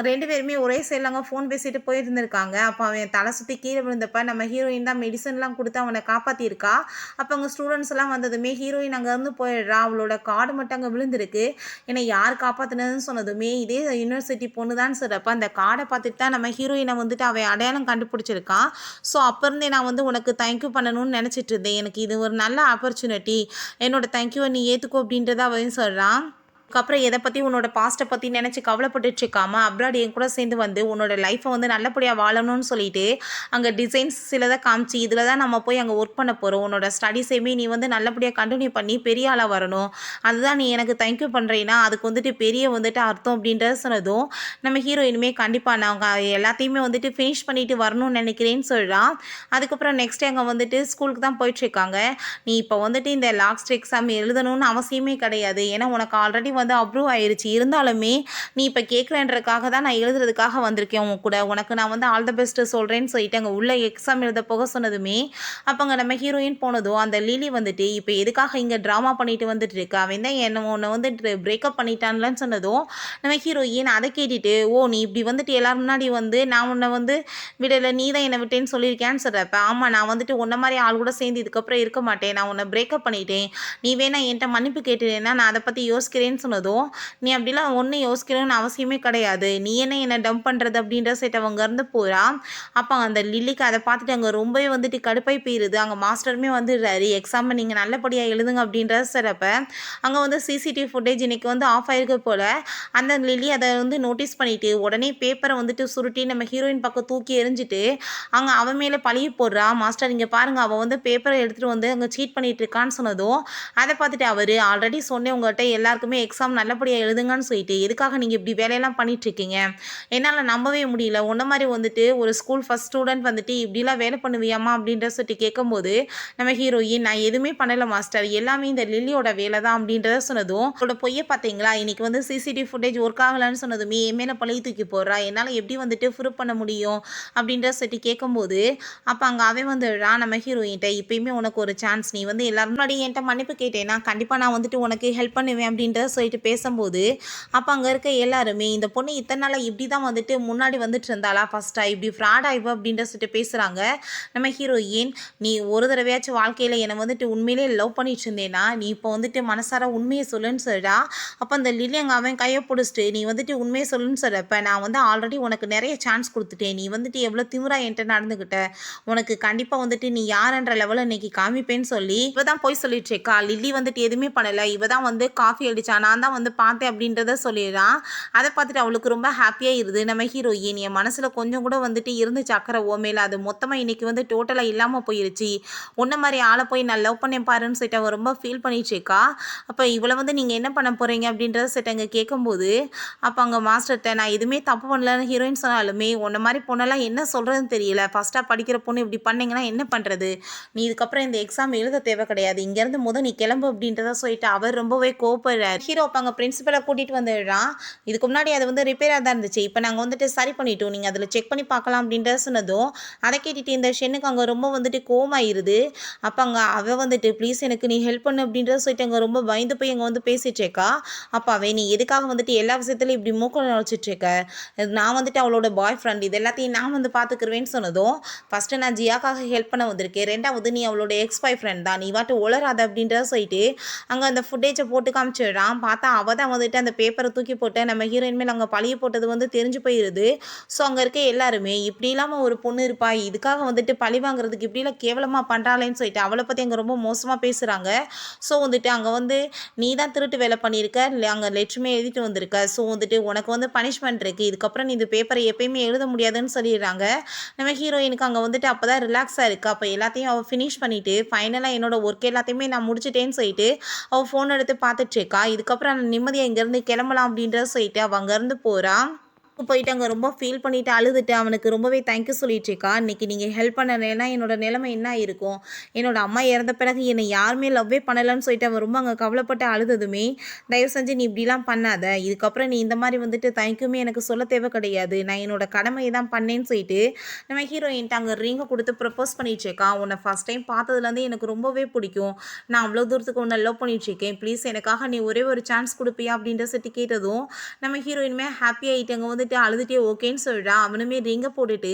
Speaker 1: 2 பேருமே ஒரே சைடில் ஃபோன் பேசிட்டு போயிருந்திருக்காங்க. அப்போ அவன் தலை சுற்றி கீழே விழுந்தப்ப நம்ம ஹீரோயின் தான் மெடிசன்லாம் கொடுத்து அவனை காப்பாற்றிருக்கா. அப்போ அங்கே ஸ்டூடெண்ட்ஸ் எல்லாம் வந்ததுமே ஹீரோயின் அங்கேருந்து போயிடுறா. அவளோட கார்டு மட்டும் அங்கே விழுந்திருக்கு. ஏன்னா யார் காப்பாற்றினதுன்னு சொன்னதுமே இதே யூனிவர்சிட்டி பொண்ணு தான் சொல்கிறப்ப அந்த கார்டை பார்த்துட்டு தான் நம்ம ஹீரோயினை வந்துட்டு அவன் அடையாளம் கண்டுபிடிச்சிருக்கான். ஸோ அப்போ இருந்தே நான் உனக்கு தேங்க்யூ பண்ணணும்னு நினச்சிட்டு இருந்தேன். எனக்கு இது ஒரு நல்ல ஆப்பர்ச்சுனிட்டி, என்னோட தேங்க்யூவை நீ ஏற்றுக்கோ அப்படின்றத அவன் சொல்கிறான். அதுக்கப்புறம் எதை பற்றி உன்னோட பாஸ்ட்டை பற்றி நினச்சி கவலைப்பட்டுட்டு இருக்காம அப்ராட் என் கூட சேர்ந்து உன்னோட லைஃப்பை நல்லபடியாக வாழணும்னு சொல்லிட்டு அங்கே டிசைன்ஸ் சிலதை காமிச்சு இதில் தான் நம்ம போய் அங்கே ஒர்க் பண்ண போகிறோம். உன்னோட ஸ்டடீஸையுமே நீ நல்லபடியாக கண்டினியூ பண்ணி பெரிய ஆளாக வரணும். அதுதான் நீ எனக்கு தேங்க்யூ பண்ணுறீன்னா அதுக்கு பெரிய அர்த்தம் அப்படின்றத சொன்னதும் நம்ம ஹீரோயினுமே கண்டிப்பாக நாங்கள் எல்லாத்தையுமே ஃபினிஷ் பண்ணிட்டு வரணும்னு நினைக்கிறேன்னு சொல்கிறான். அதுக்கப்புறம் நெக்ஸ்ட் அங்கே ஸ்கூலுக்கு தான் போயிட்டுருக்காங்க. நீ இப்போ இந்த லாஸ்ட் எக்ஸாம் எழுதணும்னு அவசியமே கிடையாது. ஏன்னா உனக்கு ஆல்ரெடி அப்ரூவ் ஆயிருச்சு. இருந்தாலுமே நீ இப்போ கேட்குறன்றதுக்காக தான் நான் எழுதுறதுக்காக வந்திருக்கேன் உன் கூட. உனக்கு நான் ஆல் த பெஸ்ட்டு சொல்கிறேன்னு சொல்லிட்டு அங்கே உள்ள எக்ஸாம் எழுத போக சொன்னதுமே அப்போ அங்கே நம்ம ஹீரோயின் போனதும் அந்த லிலி இப்போ எதுக்காக இங்கே ட்ராமா பண்ணிட்டு வந்துட்டு இருக்கு, அவன் தான் உன்னை பிரேக்கப் பண்ணிட்டான்லன்னு சொன்னதும் நம்ம ஹீரோயின் அதை கேட்டுட்டு ஓ நீ இப்படி எல்லாரும் முன்னாடி நான் உன்னை விடலை, நீ தான் என்னை விட்டேன்னு சொல்லியிருக்கேன்னு சொல்கிறப்ப ஆமாம் நான் உன்ன மாதிரி ஆள் கூட சேர்ந்து இதுக்கப்புறம் இருக்க மாட்டேன், நான் உன்னை பிரேக்கப் பண்ணிட்டேன், நீ வேணா என்கிட்ட மன்னிப்பு கேட்டுட்டேன்னா நான் அதை பற்றி யோசிக்கிறேன்னு சொன்னதும் நீ அப்படிலாம் ஒன்றும் யோசிக்கணும்னு அவசியமே கிடையாது, நீ என்ன டம்ப் பண்ணுறது அப்படின்ற சைட் அவங்க இருந்து போகிறா. அப்போ அந்த லில்லிக்கு அதை பார்த்துட்டு அங்கே ரொம்பவே கடுப்பாய் போயிருது. அங்கே மாஸ்டருமே வந்துடுறாரு, எக்ஸாமை நீங்கள் நல்லபடியாக எழுதுங்க அப்படின்றத சிறப்ப அங்கே சிசிடிவி ஃபுட்டேஜ் இன்னைக்கு ஆஃப் ஆயிருக்கு போல். அந்த லில்லி அதை நோட்டீஸ் பண்ணிவிட்டு உடனே பேப்பரை சுருட்டி நம்ம ஹீரோயின் பக்கம் தூக்கி எறிஞ்சிட்டு அங்கே அவன் மேலே பழிய போடுறா. மாஸ்டர் இங்கே பாருங்கள் அவன் பேப்பரை எடுத்துகிட்டு அங்கே சீட் பண்ணிட்டு இருக்கான்னு சொன்னதும் அதை பார்த்துட்டு அவர் ஆல்ரெடி சொன்னேன் உங்கள்கிட்ட எல்லாருக்குமே எக்ஸாம் நல்லபடியாக எழுதுங்கன்னு சொல்லிட்டு எதுக்காக நீங்கள் இப்படி வேலையெல்லாம் பண்ணிகிட்ருக்கீங்க, என்னால் நம்பவே முடியல, உன்ன மாதிரி ஒரு ஸ்கூல் ஃபஸ்ட் ஸ்டூடெண்ட் இப்படிலாம் வேலை பண்ணுவியாமா அப்படின்ற சொல்லிட்டு கேட்கும்போது நம்ம ஹீரோயின் நான் எதுவுமே பண்ணலை மாஸ்டர், எல்லாமே இந்த லில்லியோட வேலை தான் அப்படின்றத சொன்னதும் அவளோட பொய்யை பார்த்தீங்களா, இன்னைக்கு சிசிடிவி ஃபுட்டேஜ் ஒர்க் ஆகலான்னு சொன்னதுமே என் மேலே பழைய தூக்கி போடுறா, என்னால் எப்படி ப்ரூவ் பண்ண முடியும் அப்படின்ற சொல்லிட்டு கேட்கும்போது அப்போ அங்கே அவன் நம்ம ஹீரோயின்ட்ட இப்பயுமே உனக்கு ஒரு சான்ஸ், நீ எல்லாரும் முன்னாடி என்கிட்ட மன்னிப்பு கேட்டேன்னா கண்டிப்பாக நான் உனக்கு ஹெல்ப் பண்ணுவேன் அப்படின்றத சொல்லிட்டு பேசும்போது அப்போ அங்கே இருக்க எல்லாருமே இந்த பொண்ணு இத்தனை நாளாக இப்படி தான் முன்னாடி இருந்தாளா ஃபஸ்ட்டாக இப்படி ஃப்ராட் ஆயிவ அப்படின்ற சொல்லிட்டு பேசுகிறாங்க. நம்ம ஹீரோயின் நீ ஒரு தடவையாச்சும் வாழ்க்கையில் என்னை உண்மையிலே லவ் பண்ணிட்டு இருந்தேன்னா நீ இப்போ மனசார உண்மையை சொல்லுன்னு சொல்கிறா. அப்போ அந்த லில்லி அங்கே அவன் கையை பிடிச்சிட்டு நீ உண்மையை சொல்லுன்னு சொல்கிறப்ப நான் ஆல்ரெடி உனக்கு நிறைய சான்ஸ் கொடுத்துட்டேன், நீ எவ்வளோ திமிரா என்கிட்ட நடந்துக்கிட்ட, உனக்கு கண்டிப்பாக நீ யாருன்ற லெவலில் இன்னைக்கு காமிப்பேன்னு சொல்லி இவ தான் போய் சொல்லிட்டு இருக்கா. லில்லி எதுவுமே பண்ணலை, இவ தான் காஃபி அடிச்சா, நான் தான் பார்த்தேன் அப்படின்றத சொல்லிடுறான். அதை பார்த்துட்டு அவளுக்கு ரொம்ப ஹாப்பியாக இருது. நம்ம ஹீரோயின் என் மனசில் கொஞ்சம் கூட இருந்துச்சு அக்கறை ஓ மேலே, அது மொத்தமாக இன்னைக்கு டோட்டலாக இல்லாமல் போயிருச்சு, உன்ன மாதிரி ஆளை போய் நான் லவ் பண்ணேன் பாருன்னு சொல்லிட்டு அவள் ரொம்ப ஃபீல் பண்ணிட்டு இருக்கா. அப்போ இவளை நீங்கள் என்ன பண்ண போகிறீங்க அப்படின்றத சொல்லிட்டு அங்கே கேட்கும்போது அப்போ அங்கே மாஸ்டர்கிட்ட நான் எதுவுமே தப்பு பண்ணலன்னு ஹீரோயின் சொன்னாலுமே உன்ன மாதிரி பொண்ணெல்லாம் என்ன சொல்கிறதுன்னு தெரியல, ஃபஸ்ட்டாக படிக்கிற பொண்ணு இப்படி பண்ணிங்கன்னா என்ன பண்ணுறது, நீ இதுக்கப்புறம் இந்த எக்ஸாம் எழுத தேவை கிடையாது, இங்கேருந்து நீ கிளம்பு அப்படின்றத சொல்லிட்டு அவர் ரொம்பவே கோபப்படுறார். ஹீரோ அப்போ அங்கே பிரின்சிபலை கூட்டிகிட்டு வந்துடுறான். இதுக்கு முன்னாடி அது ரிப்பேராக தான் இருந்துச்சு, இப்போ நாங்கள் சரி பண்ணிட்டோம், நீங்கள் அதில் செக் பண்ணி பார்க்கலாம் அப்படின்றத சொன்னதும் அதை கேட்டுட்டு இந்த ஷென்னுக்கு அங்கே ரொம்ப கோவமாயிருது. அப்போ அங்கே அவள் ப்ளீஸ் எனக்கு நீ ஹெல்ப் பண்ணு அப்படின்றத சொல்லிட்டு அங்கே ரொம்ப பயந்து போய் அங்கே பேசிட்டு இருக்கா. அப்போ அவன் நீ எதுக்காக எல்லா விஷயத்துலையும் இப்படி மூக்க நுழைச்சிட்டு இருக்க, நான் அவளோட பாய் ஃப்ரெண்ட், இது எல்லாத்தையும் நான் பார்த்துக்குருவேன்னு சொன்னதும் ஃபஸ்ட்டு நான் ஜியாக்காக ஹெல்ப் பண்ண வந்திருக்கேன், ரெண்டாவது நீ அவளோட எக்ஸ் பாய் ஃப்ரெண்ட் தான், நீ உளராத அப்படின்றத சொல்லிட்டு அங்கே அந்த ஃபுட்டேஜை போட்டு காமிச்சிடுறான். பார்த்தா அவள் தான் அந்த பேப்பரை தூக்கி போட்டு நம்ம ஹீரோயின் மேலே அங்கே பழிய போட்டது தெரிஞ்சு போயிடுது. ஸோ அங்கே இருக்க எல்லாருமே இப்படி இல்லாமல் ஒரு பொண்ணு இருப்பா, இதுக்காக பழி வாங்குறதுக்கு இப்படிலாம் கேவலமாக பண்ணுறாளேன்னு சொல்லிட்டு அவளை பற்றி அங்கே ரொம்ப மோசமாக பேசுகிறாங்க. ஸோ அங்கே நீ தான் திருட்டு வேலை பண்ணியிருக்க, அங்கே லெட்ருமே எழுதிட்டு வந்திருக்க, ஸோ உனக்கு பனிஷ்மெண்ட் இருக்குது, இதுக்கப்புறம் நீ இந்த பேப்பரை எப்பயுமே எழுத முடியாதுன்னு சொல்லிடுறாங்க. நம்ம ஹீரோயினுக்கு அங்கே அப்போ தான் ரிலாக்ஸாக இருக்குது. அப்போ எல்லாத்தையும் அவள் ஃபினிஷ் பண்ணிவிட்டு ஃபைனலாக என்னோட ஒர்க் எல்லாத்தையுமே நான் முடிச்சிட்டேன்னு சொல்லிட்டு அவள் ஃபோன் எடுத்து பார்த்துட்ருக்கா. இதுக்கப்புறம் நான் நிம்மதியாக இங்கேருந்து கிளம்பலாம் அப்படின்றத சொல்லிட்டு அவள் அங்கேருந்து போகிறான். போயிட்டு அங்க ரொம்ப ஃபீல் பண்ணிட்டு அழுதுட்டு அவனுக்கு ரொம்பவே தேங்க்யூ சொல்லிட்டு இருக்கா. இன்னைக்கு நீங்க ஹெல்ப் பண்ணலைன்னா என்னோட நிலைமை என்ன ஆயிருக்கும்? என்னோட அம்மா இறந்த பிறகு என்னை யாருமே லவ்வே பண்ணலன்னு சொல்லிட்டு அவன் ரொம்ப அங்க கவலைப்பட்டு அழுததுமே, தயவு செஞ்சு நீ இப்படிலாம் பண்ணாத. இதுக்கப்புறம் நீ இந்த மாதிரி வந்துட்டு தேங்க்யூமே எனக்கு சொல்ல தேவை கிடையாது. நான் என்னோட கடமையை தான் பண்ணேன்னு சொல்லிட்டு நம்ம ஹீரோயின்ட்ட அங்க ரிங்க குடுத்து ப்ரப்போஸ் பண்ணிட்டு இருக்கா. உன்னை ஃபர்ஸ்ட் டைம் பார்த்ததுலேருந்து எனக்கு ரொம்பவே பிடிக்கும். நான் அவ்வளோ தூரத்துக்கு உன்னை லவ் பண்ணிட்டு இருக்கேன். ப்ளீஸ் எனக்காக நீ ஒரே ஒரு சான்ஸ் குடுப்பியா? அப்படின்ற சொல்லிட்டு கேட்டதும், நம்ம ஹீரோயினுமே ஹாப்பி ஆயிட்டு அங்க வந்துட்டு அழுதுட்டே ஓகேன்னு சொல்றா. அவனுமே ரிங்க போட்டுட்டு,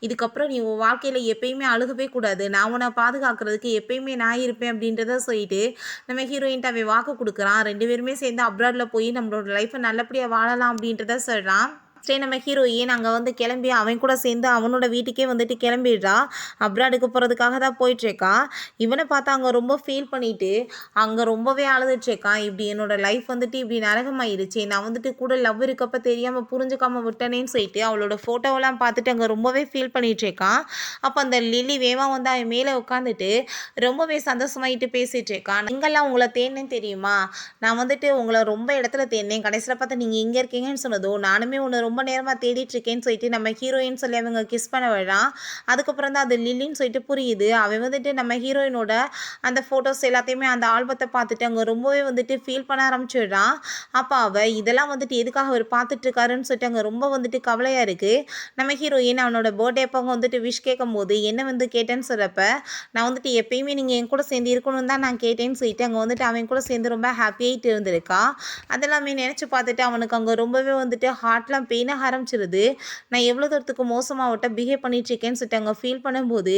Speaker 1: இதுக்கப்புறம் நீ உன் வாழ்க்கையில எப்பயுமே அழுகவே கூடாது. நான் உன்னை பாதுகாக்கிறதுக்கு எப்பயுமே நான் இருப்பேன் அப்படின்றத சொல்லிட்டு நம்ம ஹீரோயின்ட்ட அவன் வாக்கு குடுக்குறான். 2 பேருமே சேர்ந்து அப்ராட்ல போய் நம்மளோட லைஃப்ப நல்லபடியா வாழலாம் அப்படின்றத சொல்றான். சரி நம்ம ஹீரோயின் அங்கே வந்து கிளம்பி அவன் கூட சேர்ந்து அவனோட வீட்டுக்கே வந்துட்டு கிளம்பிடுறா. அப்ராடுக்கு போகிறதுக்காக தான் போயிட்டுருக்கா. இவனை பார்த்தா அங்கே ரொம்ப ஃபீல் பண்ணிட்டு அங்கே ரொம்பவே அழுதுட்டுருக்கான். இப்படி என்னோட லைஃப் வந்துட்டு இப்படி நரகமாயிருச்சு. நான் வந்துட்டு கூட லவ் இருக்கப்ப தெரியாமல் புரிஞ்சுக்காம விட்டனேன்னு சொல்லிட்டு அவளோட ஃபோட்டோவெல்லாம் பார்த்துட்டு அங்கே ரொம்பவே ஃபீல் பண்ணிகிட்ருக்கான். அப்போ அந்த லில்லி வேகமாக வந்து அவன் மேலே உட்காந்துட்டு ரொம்பவே சந்தோஷமாயிட்டு பேசிகிட்டு இருக்கான். எங்கெல்லாம் உங்களை தேடினேன்னு தெரியுமா? நான் வந்துட்டு உங்களை ரொம்ப இடத்துல தேடினேன். கடைசியில் பார்த்தா நீங்கள் இங்கே இருக்கீங்கன்னு சொன்னதும் நானுமே உன்னை ரொம்ப நேரமாக தேடிட்டு இருக்கேன்னு சொல்லிட்டு நம்ம ஹீரோயின் சொல்லி அவங்க கிஸ் பண்ண விடுறான். அதுக்கப்புறம் தான் அது லில்லின்னு சொல்லிட்டு புரியுது. அவன் வந்துட்டு நம்ம ஹீரோயினோட அந்த ஃபோட்டோஸ் எல்லாத்தையுமே அந்த ஆல்பத்தை பார்த்துட்டு அங்கே ரொம்பவே வந்துட்டு ஃபீல் பண்ண ஆரம்பிச்சிடுறான். அப்போ அவள் இதெல்லாம் வந்துட்டு எதுக்காக அவர் பார்த்துட்டு இருக்காருன்னு சொல்லிட்டு அங்கே ரொம்ப வந்துட்டு கவலையாக இருக்குது. நம்ம ஹீரோயின் அவனோட பர்த்டே அப்போ வந்துட்டு விஷ் கேட்கும்போது என்ன வந்து கேட்டேன்னு சொல்கிறப்ப, நான் வந்துட்டு எப்பயுமே நீங்கள் என் கூட சேர்ந்து இருக்கணும்னு தான் நான் கேட்டேன்னு சொல்லிட்டு அங்கே வந்துட்டு அவன் கூட சேர்ந்து ரொம்ப ஹாப்பியாகிட்டு இருந்திருக்கா. அதெல்லாமே நினச்சி பார்த்துட்டு அவனுக்கு அங்கே ரொம்பவே வந்துட்டு ஹார்ட்லாம் பெயின் ஆரம்பிச்சிருது. நான் எவ்வளோ தூரத்துக்கு மோசமாக அவட்ட பிஹேவ் பண்ணிட்டுருக்கேன்னு சொல்லிட்டு அங்கே ஃபீல் பண்ணும்போது,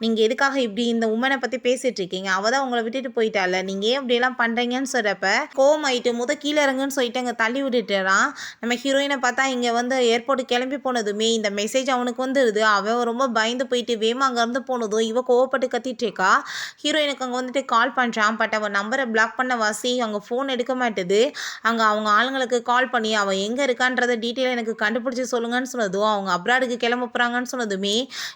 Speaker 1: நீங்கள் எதுக்காக இப்படி இந்த உமனை பற்றி பேசிகிட்டு இருக்கீங்க? அவள் தான் உங்களை விட்டுட்டு போயிட்டால, நீங்கள் ஏன் இப்படியெல்லாம் பண்ணுறீங்கன்னு சொல்கிறப்ப கோவமாயிட்டு கீழே இறங்குன்னு சொல்லிட்டு அங்கே தள்ளி விட்டுட்டுறான். நம்ம ஹீரோயினை பார்த்தா இங்கே வந்து ஏர்போர்ட் கிளம்பி போனதுமே இந்த மெசேஜ் அவனுக்கு வந்துடுது. அவன் ரொம்ப பயந்து போயிட்டு வேமா அங்கேருந்து போனதும் இவ கோவப்பட்டு கத்திட்டு இருக்கா. ஹீரோயினுக்கு அங்கே வந்துட்டு கால் பண்ணுறான். பட் அவன் நம்பரை பிளாக் பண்ண வாசி அங்கே ஃபோன் எடுக்க மாட்டுது. அங்கே அவங்க ஆளுங்களுக்கு கால் பண்ணி அவன் எங்கே இருக்கான்றத டீட்டெயில் எனக்கு கண்டுபிடிச்சி சொல்லுங்கன்னு சொன்னதும் அவங்க அப்ராடுக்கு கிளம்ப போகிறாங்கன்னு சொன்னதுமே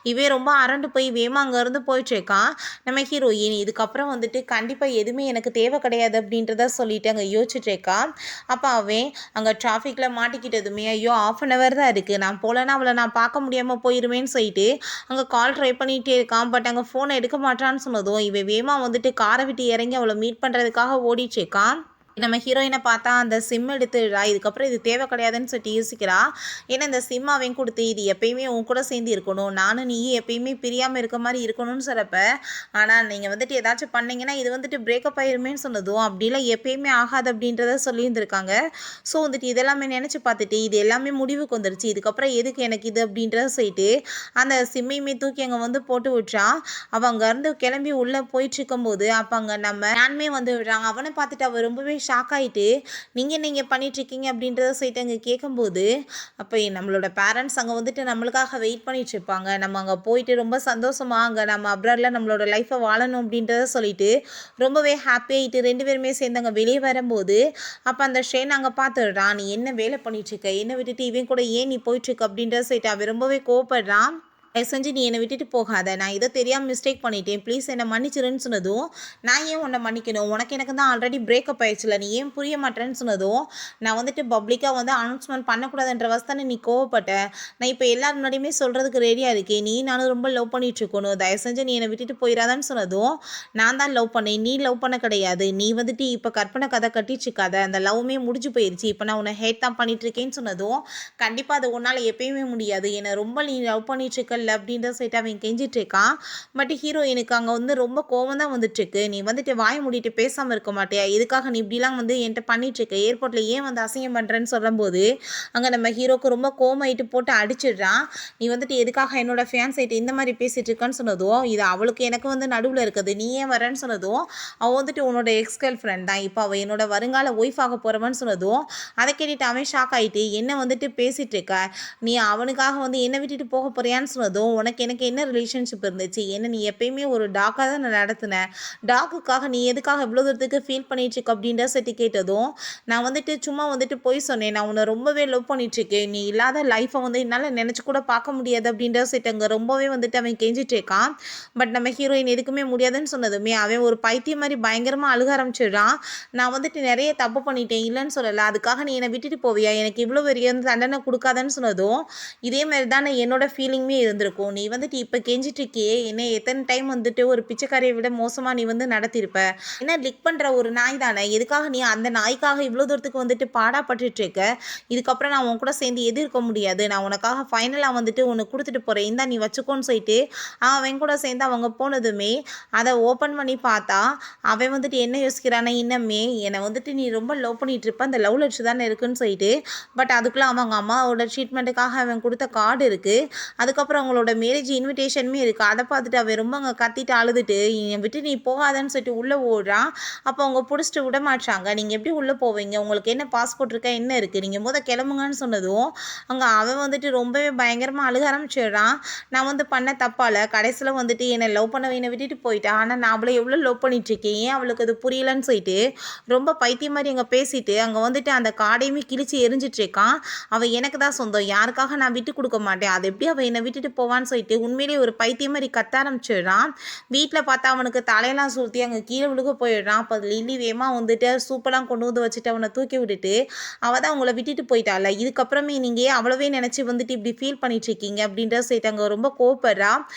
Speaker 1: இவே ரொம்ப அரண்டு போய் வேமா அங்கேருந்து போயிட்டுருக்கான். நம்ம ஹீரோயின் இதுக்கப்புறம் வந்துட்டு கண்டிப்பாக எதுவுமே எனக்கு தேவை கிடையாது அப்படின்றத சொல்லிட்டு அங்கே யோசிச்சுட்ருக்கான். அப்போ அவன் அங்கே டிராஃபிக்கில் மாட்டிக்கிட்டதுமே ஐயோ ½ தான் இருக்குது, நான் போகலன்னா அவளை நான் பார்க்க முடியாமல் போயிடுவேன்னு சொல்லிட்டு அங்கே கால் ட்ரை பண்ணிகிட்டே இருக்கான். பட் அங்கே ஃபோனை எடுக்க மாட்டான்னு சொன்னதும் இவன் வேமா வந்துட்டு காரை விட்டு இறங்கி அவளை மீட் பண்ணுறதுக்காக ஓடிட்டுருக்கான். நம்ம ஹீரோயினை பார்த்தா அந்த சிம் எடுத்துடுறா. இதுக்கப்புறம் இது தேவை கிடையாதுன்னு சொல்லிட்டு யோசிக்கிறா. ஏன்னா இந்த சிம் அவன் கொடுத்து இது எப்பயுமே உன் கூட சேர்ந்து இருக்கணும், நானும் நீ எப்பயுமே பிரியாமல் இருக்க மாதிரி இருக்கணும்னு சொல்கிறப்ப, ஆனால் நீங்கள் வந்துட்டு ஏதாச்சும் பண்ணீங்கன்னா இது வந்துட்டு பிரேக்கப் ஆயிருமேன்னு சொன்னதும் அப்படிலாம் எப்பயுமே ஆகாது அப்படின்றத சொல்லியிருந்திருக்காங்க. ஸோ வந்துட்டு இதெல்லாமே நினச்சி பார்த்துட்டு இது எல்லாமே முடிவுக்கு வந்துருச்சு, இதுக்கப்புறம் எதுக்கு எனக்கு இது அப்படின்றத சொல்லிட்டு அந்த சிம்மையுமே தூக்கி அங்கே வந்து போட்டு விட்றான். அவன் அங்கேருந்து கிளம்பி உள்ளே போயிட்டு இருக்கும்போது அப்போ அங்கே நம்ம நானுமே வந்து விடுறாங்க. அவனை பார்த்துட்டு அவள் ரொம்பவே ஷாக் ஆகிட்டு நீங்கள் பண்ணிகிட்ருக்கீங்க அப்படின்றத சொல்லிட்டு அங்கே கேட்கும்போது அப்போ நம்மளோட பேரண்ட்ஸ் அங்கே வந்துட்டு நம்மளுக்காக வெயிட் பண்ணிகிட்ருப்பாங்க. நம்ம அங்கே போயிட்டு ரொம்ப சந்தோஷமாக அங்கே நம்ம அப்ராடில் நம்மளோட லைஃப்பை வாழணும் அப்படின்றத சொல்லிட்டு ரொம்பவே ஹாப்பியாகிட்டு 2 பேருமே சேர்ந்து அங்கே வெளியே வரும்போது அப்போ அந்த ஷேன் அங்கே பார்த்துடுறான். நீ என்ன வேலை பண்ணிகிட்ருக்க, என்னை விட்டுட்டு இவன் கூட ஏன் நீ போயிட்டுருக்க அப்படின்றத சொல்லிட்டு அவன் ரொம்பவே கோவப்படுறான். தயவு செஞ்சு நீ என்னை விட்டுட்டு போகாத, நான் இதை தெரியாமல் மிஸ்டேக் பண்ணிட்டேன், ப்ளீஸ் என்னை மன்னிச்சிருன்னு சொன்னதும் நான் ஏன் உன்னை மன்னிக்கணும், எனக்கு தான் ஆல்ரெடி பிரேக்கப் ஆயிடுச்சுல, நீ ஏன் புரிய மாட்டேன்னு சொன்னதும் நான் வந்துட்டு பப்ளிக்காக வந்து அனௌன்ஸ்மெண்ட் பண்ணக்கூடாதுன்ற வசதானே நீ கோவப்பட்ட, நான் இப்போ எல்லாரும் முன்னாடியுமே சொல்கிறதுக்கு ரெடியாக இருக்கேன், நீ நானும் ரொம்ப லவ் பண்ணிட்டு இருக்கணும், தயவு செஞ்சு நீ என்னை விட்டுட்டு போயிடாதான்னு சொன்னதும் நான் தான் லவ் பண்ணேன், நீ லவ் பண்ண கிடையாது, நீ வந்துட்டு இப்போ கற்பனை கதை கட்டிச்சுக்காத, அந்த லவ்வுமே முடிஞ்சு போயிடுச்சு, இப்போ நான் உன்னை ஹேட் தான் பண்ணிட்டு இருக்கேன்னு சொன்னதும் கண்டிப்பாக அது உன்னால் எப்பயுமே முடியாது, என்னை ரொம்ப நீ லவ் பண்ணிட்டு இருக்க அப்படின்ற சொல்லிட்டு அவன் கெஞ்சிட்டு இருக்கான். பட் ஹீரோயினுக்கு அங்கே வந்து ரொம்ப கோவம் தான் வந்துட்டு இருக்கு. நீ வந்துட்டு வாய் மூடிட்டு பேசாமல் இருக்க மாட்டியா, இதுக்காக நீ இப்படிலாம் வந்து என்கிட்ட பண்ணிட்டு இருக்க, ஏர்போர்ட்டில் ஏன் வந்து அசிங்கம் பண்ணுறேன்னு சொல்லும்போது அங்கே நம்ம ஹீரோக்கு ரொம்ப கோவமாயிட்டு போட்டு அடிச்சிடுறான். நீ வந்துட்டு எதுக்காக என்னோட ஃபியான்ஸைட்டு இந்த மாதிரி பேசிட்டு இருக்கான்னு சொன்னதும் இது அவளுக்கு எனக்கு வந்து நடுவில் இருக்குது, நீ ஏன் வரேன்னு சொன்னதும் அவள் வந்துட்டு உன்னோட எக்ஸ் கேர்ள் ஃப்ரெண்ட் தான், இப்போ அவள் என்னோட வருங்கால ஒய்ஃப் ஆக போகிறவன்னு சொன்னதும் அதை கேட்டுட்டு அவன் ஷாக் ஆகிட்டு என்ன வந்துட்டு பேசிட்டு இருக்க, நீ அவனுக்காக வந்து என்னை விட்டுட்டு போக போறியான்னு சொன்னதும் சொன்னதும், "உனக்கு எனக்கு என்ன ரிலேஷன்ஷிப் இருந்துச்சு? என்ன நீ எப்பயுமே ஒரு டாக்கா தான் நடத்துன. டாக்குக்காக நீ எதுக்காக இவ்வளோ தூரத்துக்கு ஃபீல் பண்ணிட்டுருக்க?" அப்படின்ற சொல்லிட்டு கேட்டதும், நான் வந்துட்டு சும்மா வந்துட்டு பொய் சொன்னேன். "நான் உன்ன ரொம்பவே லவ் பண்ணிட்டுருக்கேன். நீ இல்லாத லைஃப்ப வந்து என்னால நெனச்சு கூட பார்க்க முடியாது." அப்படின்ற சொல்லிட்டு அங்க ரொம்பவே வந்துட்டு அவன் கெஞ்சிட்டு இருக்கான். பட் நம்ம ஹீரோயின் எதுக்குமே முடியாதுன்னு சொன்னதுமே, அவன் ஒரு பைத்தியம் மாரி பயங்கரமா அழுக ஆரம்பிச்சிடுறான். "நான் வந்துட்டு நெறைய தப்பு பண்ணிட்டேன். இல்லன்னு சொல்லல. அதுக்காக நீ என்ன விட்டுட்டு போவியா? எனக்கு இவ்வளோ பெரிய தண்டனை குடுக்காதன்னு" சொன்னதும், இதே மாரி தானே என்னோட ஃபீலிங்குமே இருந்திருக்கும். "நீ வந்துட்டு இப்ப கெஞ்சிட்டு இருக்கியே, என்ன எத்தன டைம் வந்துட்டு ஒரு பிச்சைக்காரிய விட மோசமா நீ வந்து நடத்தியிருப்ப. என்ன லிக் பண்ற ஒரு நாய் தானே. எதுக்காக நீ அந்த நாய்க்காக இவ்வளோ தூரத்துக்கு வந்துட்டு பாடாப்பட்டுட்டு இருக்க? இதுக்கப்புறம் நான் உன் கூட சேர்ந்து எது இருக்க முடியாது. நான் உனக்காக ஃபைனலா வந்துட்டு ஒண்ணு குடுத்துட்டு போறேன். இந்தா நீ வச்சுக்கோன்னு" சொல்லிட்டு அவன் கூட சேர்ந்து அவங்க போனதுமே, அத ஓப்பன் பண்ணி பார்த்தா, அவன் வந்துட்டு என்ன யோசிக்கிறான்னா, இன்னமே என்ன வந்துட்டு நீ ரொம்ப லவ் பண்ணிட்டு இருப்ப. அந்த லவ் லெட்டர் தானே இருக்குன்னு சொல்லிட்டு, பட் அதுக்குள்ள அவங்க அம்மாவோட ட்ரீட்மெண்ட்டுக்காக அவன் குடுத்த கார்டு இருக்கு. அதுக்கப்புறம் அவங்களோட மேரேஜ் இன்விடேஷனுமே இருக்கு. அத பார்த்துட்டு அவன் ரொம்ப அங்க கத்திட்டு அழுதுட்டு, "என்னை விட்டு நீ போகாதன்னு" சொல்லிட்டு உள்ள ஓடுறான். அப்போ அவங்க புடிச்சுட்டு விடமாட்றாங்க. "நீங்க எப்படி உள்ள போவீங்க? உங்களுக்கு என்ன பாஸ்போர்ட் இருக்கா? என்ன இருக்கு? நீங்க கிளம்புங்கன்னு" சொன்னதும், அங்க அவன் வந்துட்டு ரொம்பவே பயங்கரமா அழுக ஆரம்பிச்சிடுறான். "நான் வந்து பண்ண தப்பால, கடைசில வந்துட்டு என்ன லவ் பண்ணவ என்ன விட்டுட்டு போயிட்டா. ஆனா நான் அவள எவ்வளோ லவ் பண்ணிட்டுருக்கேன். ஏன் அவளுக்கு அது புரியலன்னு" சொல்லிட்டு, ரொம்ப பைத்தியம் மாரி அங்க பேசிட்டு, அங்க வந்துட்டு அந்த கார்டையுமே கிழிச்சு எறிஞ்சிட்டு இருக்கான். "அவ எனக்கு தான் சொந்தம். யாருக்காக நான் விட்டு குடுக்க மாட்டேன். அது எப்படி அவ என்ன விட்டுட்டு போவான்னு" சொல்லிட்டு உண்மையிலேயே ஒரு பைத்தியம் மாரி கத்த ஆரம்பிச்சிடுறான். வீட்ல பார்த்தா அவனுக்கு தலையெல்லாம் சுத்தி அங்க கீழ விழுக போயிடுறான். அப்ப லில்லி வேகமா வந்துட்டு சூப்பெல்லாம் கொண்டு வந்து வச்சுட்டு அவன தூக்கி விட்டுட்டு, "அவ தான் உங்கள விட்டுட்டு போயிட்டால்ல. இதுக்கப்புறமே நீங்க ஏன் அவளவே நெனச்சு வந்துட்டு இப்படி ஃபீல் பண்ணிட்டுருக்கீங்க?" அப்படின்ற சொல்லிட்டு அங்க ரொம்ப கோவப்படுறா.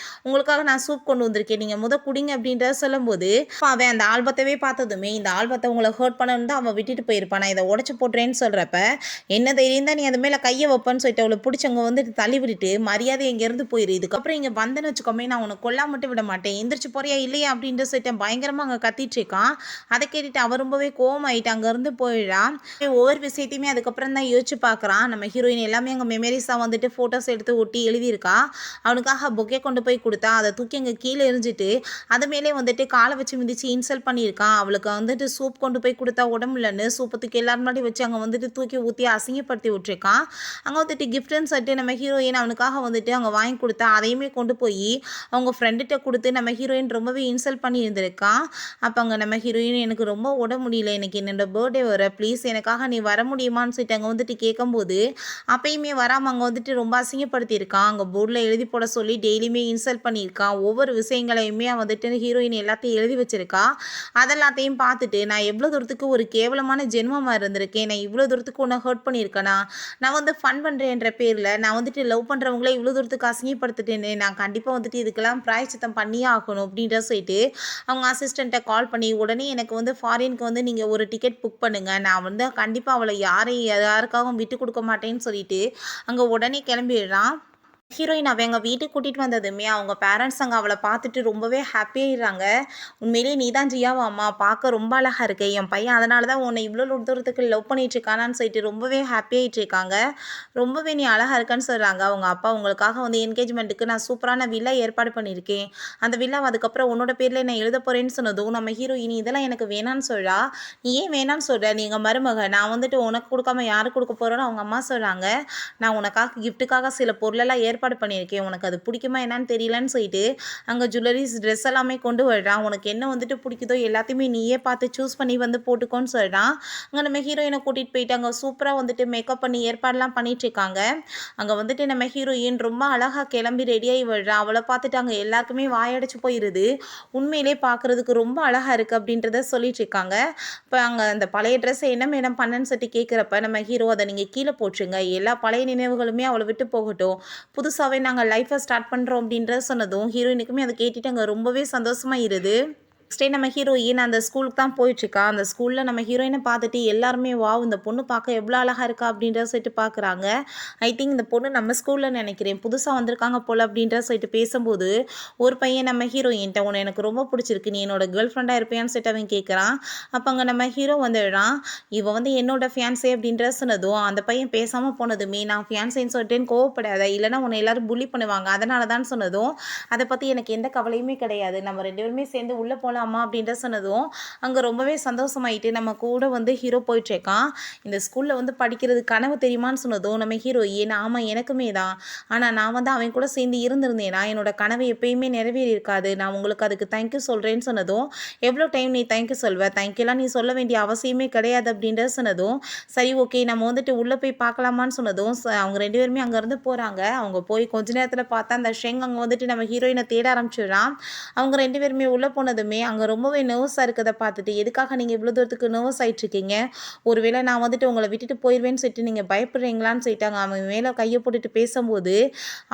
Speaker 1: "உங்களுக்காக நான் சூப் கொண்டு வந்திருக்கேன். நீங்க குடிங்க" அப்படின்றத சொல்லும்போது, அப்ப அவன் அந்த ஆல்பத்தவே பார்த்ததுமே, இந்த ஆல்பத்த உங்கள ஹர்ட் பண்ணணும்னு தான் அவன் விட்டுட்டு போயிருப்பான். நான் இத உடைச்சு போட்டுறேன்னு சொல்றப்ப, "என்ன தைரியம் தான் நீ அது மேல கைய வைப்பன்னு" சொல்லிட்டு அவள புடிச்சு அங்க வந்துட்டு தள்ளி விட்டுட்டு, "மரியாதையா இங்கேருந்து போயிரு. இதுக்கப்புறம் இங்க வந்தேன்னு வச்சுக்கோமே, நான் உன்ன கொல்லாம மட்டும் விட மாட்டேன். எந்திரிச்சு போறியா இல்லையா?" அப்படின்ற சொல்லிட்டு பயங்கரமா அங்க கத்திட்டு இருக்கான். அத கேட்டுட்டு அவ ரொம்பவே கோவமாயிட்டு அங்கருந்து போயிடுறா. ஒவ்வொரு விஷயத்தையுமே அதுக்கப்புறம் தான் யோசிச்சு பார்க்குறான். நம்ம ஹீரோயின் எல்லாமே அங்க மெமரீஸா வந்துட்டு ஃபோட்டோஸ் எடுத்து ஒட்டி எழுதியிருக்கா. அவனுக்காக பொக்கே கொண்டு போய் குடுத்தா, அத தூக்கி அங்க கீழ எறிஞ்சிட்டு, அது மேலே வந்துட்டு கால வச்சு மிதிச்சு இன்சல்ட் பண்ணியிருக்கான். அவளுக்கு வந்துட்டு சூப் கொண்டு போய் குடுத்தா உடம்பு இல்லன்னு, சூப்ப தூக்கி எல்லார் முன்னாடியும் வச்சு அங்க வந்துட்டு தூக்கி ஊத்தி அசிங்கப்படுத்தி விட்டுருக்கான். அங்க வந்துட்டு கிஃப்ட்டுன்னு சொல்லிட்டு நம்ம ஹீரோயின் அவனுக்காக வந்துட்டு அங்க வாங்கி குடுத்தா, அதையுமே கொண்டு போயி அவங்க ஃப்ரெண்டுட்ட குடுத்து நம்ம ஹீரோயின் ரொம்பவே இன்சல்ட் பண்ணி இருந்திருக்கான். அப்ப அங்க நம்ம ஹீரோயின், "எனக்கு ரொம்ப உடம்பு முடியல. எனக்கு என்னோட பர்த்டே வர. ப்ளீஸ் எனக்காக நீ வர முடியுமான்னு" சொல்லிட்டு அங்க வந்துட்டு கேட்கும்போது, அப்பயுமே வராம அங்க வந்துட்டு ரொம்ப அசிங்கப்படுத்தியிருக்கான். அங்க போர்ட்ல எழுதி போட சொல்லி டெய்லியுமே இன்சல்ட் பண்ணியிருக்கான். ஒவ்வொரு விஷயங்களையுமே வந்துட்டு ஹீரோயின் எல்லாத்தையும் எழுதி வச்சிருக்கா. அதெல்லாத்தையும் பார்த்துட்டு, "நான் எவ்வளோ தூரத்துக்கு ஒரு கேவலமான ஜென்மமா இருந்திருக்கேன். நான் இவ்வளோ தூரத்துக்கு உன்ன ஹர்ட் பண்ணியிருக்கேனா? நான் வந்து ஃபன் பண்றேன்ற பேர்ல, நான் வந்துட்டு லவ் பண்றவங்கள இவ்வளோ தூரத்துக்கு அசிங்கப்படுத்திட்டேனே. நான் கண்டிப்பா வந்துட்டு இதுக்கெல்லாம் பிராயச்சித்தம் பண்ணியே ஆகணும்" அப்படின்ற சொல்லிட்டு அவங்க அசிஸ்டன்ட்ட கால் பண்ணி, "உடனே எனக்கு வந்து ஃபாரினுக்கு வந்து நீங்க ஒரு டிக்கெட் புக் பண்ணுங்க. நான் வந்து கண்டிப்பா அவள யாருக்காகவும் விட்டு குடுக்க மாட்டேன்னு" சொல்லிட்டு, அங்க உடனே கிளம்பிடுறான். ஹீரோயின் அவ எங்க வீட்டுக்கு கூட்டிட்டு வந்ததுமே, அவங்க பேரண்ட்ஸ் அங்க அவள பார்த்துட்டு ரொம்பவே ஹாப்பி ஆயிடுறாங்க. "உண்மையிலேயே நீ தான் ஜியாவா அம்மா? பார்க்க ரொம்ப அழகா இருக்க. என் பையன் அதனால தான் உன்ன இவ்ளோ தூரத்துக்கு லவ் பண்ணிட்டு இருக்கானான்னு" சொல்லிட்டு ரொம்பவே ஹாப்பி ஆயிட்டு இருக்காங்க. "ரொம்பவே நீ அழகா இருக்கன்னு" சொல்றாங்க. அவங்க அப்பா, "உங்களுக்காக வந்து என்கேஜ்மென்ட்டுக்கு நான் சூப்பரான வில்லா ஏற்பாடு பண்ணியிருக்கேன். அந்த வில்லாவ அதுக்கப்புறம் உன்னோட பேர்ல நான் எழுதப் போறேன்னு" சொன்னதும், நம்ம ஹீரோயின் இதெல்லாம் எனக்கு வேணான்னு சொல்றா. "நீ ஏன் வேணான்னு சொல்ற? நீ எங்க மருமக. நான் வந்துட்டு உனக்கு குடுக்காம யாருக்கு குடுக்க போறேன்னு" அவங்க அம்மா சொல்றாங்க. "நான் உனக்காக கிஃப்ட்டுக்காக சில பொருளெல்லாம் ஏற்பாடு பண்ணியிருக்கேன். உனக்கு அது பிடிக்குமா என்னன்னு தெரியலன்னு" சொல்லிட்டு, அங்க ஜுவல்லரீஸ், ட்ரெஸ் எல்லாமே கொண்டு வர்றான். "உனக்கு என்ன வந்துட்டு பிடிக்குதோ எல்லாத்தையுமே நீயே பார்த்து சூஸ் பண்ணி வந்து போட்டுக்கோன்னு" சொல்றான். அங்க நம்ம ஹீரோயின கூட்டிட்டு போயிட்டு அங்க சூப்பரா வந்துட்டு மேக்கப் பண்ணி ஏற்பாடுலாம் பண்ணிட்டு இருக்காங்க. அங்க வந்துட்டு நம்ம ஹீரோயின் ரொம்ப அழகா கிளம்பி ரெடியாகி வர்றா. அவள பார்த்துட்டு அங்க எல்லாருக்குமே வாயடைச்சு போயிருது. "உண்மையிலே பார்க்கறதுக்கு ரொம்ப அழகா இருக்கு" அப்படின்றத சொல்லிட்டு இருக்காங்க. இப்ப அங்க அந்த பழைய ட்ரெஸ்ஸ என்ன மேடம் பண்ணேன்னு சொல்லிட்டு கேட்கிறப்ப, நம்ம ஹீரோ, "அத நீங்க கீழ போட்டுருங்க. எல்லா பழைய நினைவுகளுமே அவள விட்டு போகட்டும். புதுசாவே நாங்க லைஃப்ப ஸ்டார்ட் பண்றோம்" அப்படின்றத சொன்னதும், ஹீரோயினுக்குமே அத கேட்டுட்டு அங்க ரொம்பவே சந்தோஷமாயிருது. நெக்ஸ்ட் டே நம்ம ஹீரோயின் அந்த ஸ்கூலுக்கு தான் போயிட்டுருக்கா. அந்த ஸ்கூல்ல நம்ம ஹீரோயின பார்த்துட்டு எல்லாருமே, "வாவ்! இந்த பொண்ணு பார்க்க எவ்வளோ அழகா இருக்கா" அப்படின்றத சொல்லிட்டு பார்க்குறாங்க. "ஐ திங்க் இந்த பொண்ணு நம்ம ஸ்கூல்ல நெனைக்கிறேன். புதுசா வந்திருக்காங்க போல" அப்படின்றத சொல்லிட்டு பேசும்போது, ஒரு பையன் நம்ம ஹீரோயின்ட்ட, "உன்ன எனக்கு ரொம்ப புடிச்சிருக்கு. நீ என்னோட கேர்ள் ஃப்ரெண்டா இருப்பியான்னு" சொல்லிட்டு அவன் கேட்குறான். அப்ப அங்க நம்ம ஹீரோ வந்துடுறான். "இவ வந்து என்னோட ஃபியான்சே" அப்படின்றத சொன்னதும், அந்த பையன் பேசாம போனதுமே, "நான் ஃபியான்சேன்னு சொல்லிட்டேன்னு கோவப்படாத. இல்லன்னா உன்ன எல்லாரும் புல்லி பண்ணுவாங்க. அதனால தான்" சொன்னதும், "அத பத்தி எனக்கு எந்த கவலையுமே கிடையாது. நம்ம 2 பேருமே சேர்ந்து உள்ள போலாம்" போகலாமா அப்படின்ற சொன்னதும் அங்கே ரொம்பவே சந்தோஷமாயிட்டு நம்ம கூட வந்து ஹீரோ போயிட்டுருக்கான். இந்த ஸ்கூலில் வந்து படிக்கிறது கனவு தெரியுமான்னு சொன்னதும் நம்ம ஹீரோயின் ஆமாம் எனக்குமே தான், ஆனால் நான் வந்து அவன் கூட சேர்ந்து இருந்திருந்தேனா என்னோட கனவு எப்பயுமே நிறைவேறி இருக்காது, நான் உங்களுக்கு அதுக்கு தேங்க்யூ சொல்கிறேன்னு சொன்னதும் எவ்வளோ டைம் நீ தேங்க்யூ சொல்வ, தேங்க்யூலாம் நீ சொல்ல வேண்டிய அவசியமே கிடையாது அப்படின்ற சொன்னதும் சரி ஓகே நம்ம வந்துட்டு உள்ளே போய் பார்க்கலாமான்னு சொன்னதும் அவங்க 2 பேருமே அங்கேருந்து போகிறாங்க. அவங்க போய் கொஞ்ச நேரத்தில் பார்த்தா அந்த ஷெங் அங்கே வந்துட்டு நம்ம ஹீரோயினை தேட ஆரம்பிச்சிடுறான். அவங்க 2 பேருமே உள்ளே போனதுமே அங்கே ரொம்பவே நர்வஸாக இருக்கிறத பார்த்துட்டு எதுக்காக நீங்கள் இவ்வளோ தூரத்துக்கு நர்வஸ் ஆகிட்ருக்கீங்க, ஒருவேளை நான் வந்துட்டு உங்களை விட்டுட்டு போயிடுவேன்னு சொல்லிட்டு நீங்கள் பயப்படுறீங்களான்னு சொல்லிட்டாங்க. அவன் மேலே கையை போட்டுட்டு பேசும்போது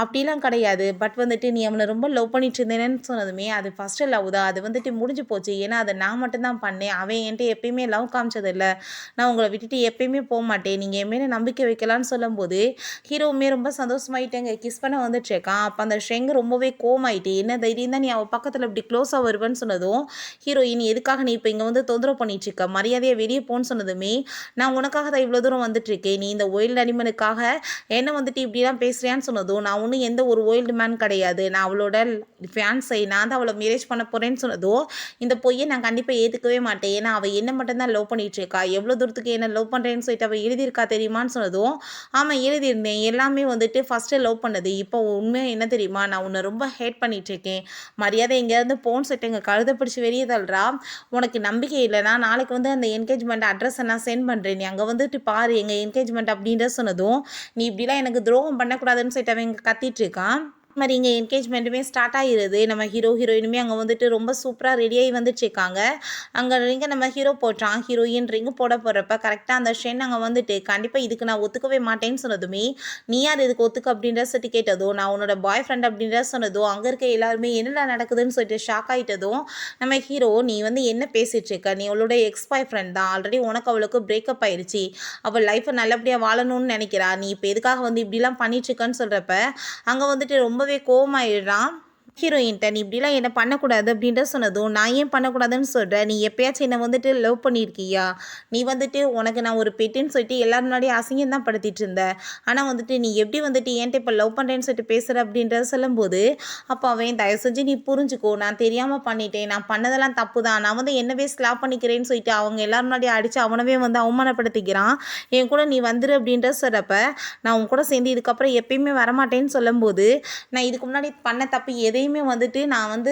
Speaker 1: அப்படிலாம் கிடையாது, பட் வந்துட்டு நீ அவனை ரொம்ப லவ் பண்ணிட்டு இருந்தேன்னு சொன்னதுமே அது ஃபஸ்ட்டு லவ் தான், அது வந்துட்டு முடிஞ்சு போச்சு, ஏன்னா அதை நான் மட்டும்தான் பண்ணேன், அவன் என்கிட்ட எப்பயுமே லவ் காமிச்சதில்லை, நான் உங்களை விட்டுட்டு எப்பயுமே போக மாட்டேன், நீங்கள் என் மேலே நம்பிக்கை வைக்கலான்னு சொல்லும்போது ஹீரோவுமே ரொம்ப சந்தோஷமாயிட்டேங்க கிஸ் பண்ண வந்துட்டுருக்கான். அப்போ அந்த ஷெங் ரொம்பவே கோமாயிட்டு என்ன தைரியம் தான் நீ அவள் பக்கத்தில் இப்படி க்ளோஸாக வருவேன்னு சொன்னதும் ஹீரோயின் எதுக்காக நீ இப்போ இங்கே வந்து தொந்தரவு பண்ணிட்டுருக்க, மரியாதையை வெளியே போன்னு சொன்னதுமே நான் உனக்காக தான் இவ்வளோ தூரம் வந்துட்டுருக்கேன், நீ இந்த ஒயில்டு அனிமலுக்காக என்ன வந்துட்டு இப்படிலாம் பேசுறியான்னு சொன்னதும் நான் ஒன்றும் எந்த ஒரு ஒயில்டு மேன் கிடையாது, நான் அவளோட ஃபேன்ஸை நான் தான் அவளை மேரேஜ் பண்ண போகிறேன்னு சொன்னதும் இந்த பொய்யை நான் கண்டிப்பாக ஏற்றுக்கவே மாட்டேன், ஏன்னா அவள் என்ன மட்டும்தான் லவ் பண்ணிட்டு இருக்கா, எவ்வளோ தூரத்துக்கு என்ன லவ் பண்ணுறேன்னு சொல்லிட்டு அவள் எழுதியிருக்கா தெரியுமான்னு சொன்னதும் ஆமாம் எழுதியிருந்தேன், எல்லாமே வந்துட்டு ஃபஸ்ட்டு லவ் பண்ணது, இப்போ உண்மை என்ன தெரியுமா, நான் உன்னை ரொம்ப ஹேட் பண்ணிகிட்ருக்கேன், மரியாதை எங்கேருந்து போன்னு சொல்லிட்டு எங்கள் கழுதை பிடிச்சி வெளியே தள்ளுறா, உனக்கு நம்பிக்கை இல்லைனா நாளைக்கு வந்து அந்த என்கேஜ்மெண்ட் அட்ரஸை நான் சென்ட் பண்ணுறேன், நீ அங்கே வந்துட்டு பாரு எங்கள் என்கேஜ்மெண்ட் அப்படின்ற சொன்னதும் நீ இப்படிலாம் எனக்கு துரோகம் பண்ணக்கூடாதுன்னு சொல்லிட்டு அவன் இங்கே கத்திட்டு இருக்கான். மாதிரி இங்கே என்கேஜ்மெண்ட்டுமே ஸ்டார்ட் ஆகிடுது. நம்ம ஹீரோயினுமே அங்கே வந்துட்டு ரொம்ப சூப்பராக ரெடியாகி வந்துட்டுருக்காங்க. அங்கே ரிங்கை நம்ம ஹீரோ போட்டான். ஹீரோயின் ரிங்கு போட போகிறப்ப கரெக்டாக அந்த ஷென் அங்கே வந்துட்டு கண்டிப்பாக இதுக்கு நான் ஒத்துக்கவே மாட்டேன்னு சொன்னதுமே நீ யார் இதுக்கு ஒத்துக்க அப்படின்ற சொல்லிட்டு கேட்டதும் நான் உன்னோட பாய் ஃப்ரெண்ட் அப்படின்ற சொன்னதும் அங்கே இருக்க எல்லாருமே என்னடா நடக்குதுன்னு சொல்லிட்டு ஷாக் ஆகிட்டதும் நம்ம ஹீரோ நீ வந்து என்ன பேசிகிட்டு இருக்க, நீ அவளோட எக்ஸ் பாய் ஃப்ரெண்ட் தான், ஆல்ரெடி உனக்கு அவளுக்கு பிரேக்கப் ஆயிடுச்சு, அவள் லைஃப்பை நல்லபடியாக வாழணும்னு நினைக்கிறா, நீ இப்போ எதுக்காக வந்து இப்படிலாம் பண்ணிட்டுருக்கன்னு சொல்கிறப்ப அங்கே வந்துட்டு ரொம்பவே கோவமாயிடுறான். ஹீரோயின்ட்ட நீ இப்படிலாம் என்ன பண்ணக்கூடாது அப்படின்ற சொன்னதும் நான் ஏன் பண்ணக்கூடாதுன்னு சொல்கிறேன், நீ எப்பயாச்சும் என்னை வந்துட்டு லவ் பண்ணியிருக்கியா, நீ வந்துட்டு உனக்கு நான் ஒரு பெட்டுன்னு சொல்லிட்டு எல்லாரும் முன்னாடியே அசிங்கம் தான் படுத்திட்டு இருந்தேன், ஆனால் வந்துட்டு நீ எப்படி வந்துட்டு என்கிட்ட இப்போ லவ் பண்ணுறேன்னு சொல்லிட்டு பேசுகிற அப்படின்றத சொல்லும்போது அப்போ அவன் தயவு செஞ்சு நீ புரிஞ்சுக்கோ, நான் தெரியாமல் பண்ணிட்டேன், நான் பண்ணதெல்லாம் தப்பு தான், நான் வந்து என்னவே ஸ்லாப் பண்ணிக்கிறேன்னு சொல்லிட்டு அவங்க எல்லாரும் முன்னாடியே அடித்து அவனவே வந்து அவமானப்படுத்திக்கிறான். என் கூட நீ வந்துரு அப்படின்ற சொல்கிறப்ப நான் உன் கூட சேர்ந்து இதுக்கப்புறம் எப்பயுமே வரமாட்டேன்னு சொல்லும்போது நான் இதுக்கு முன்னாடி பண்ண தப்பு எதையும் வந்துட்டு நான் வந்து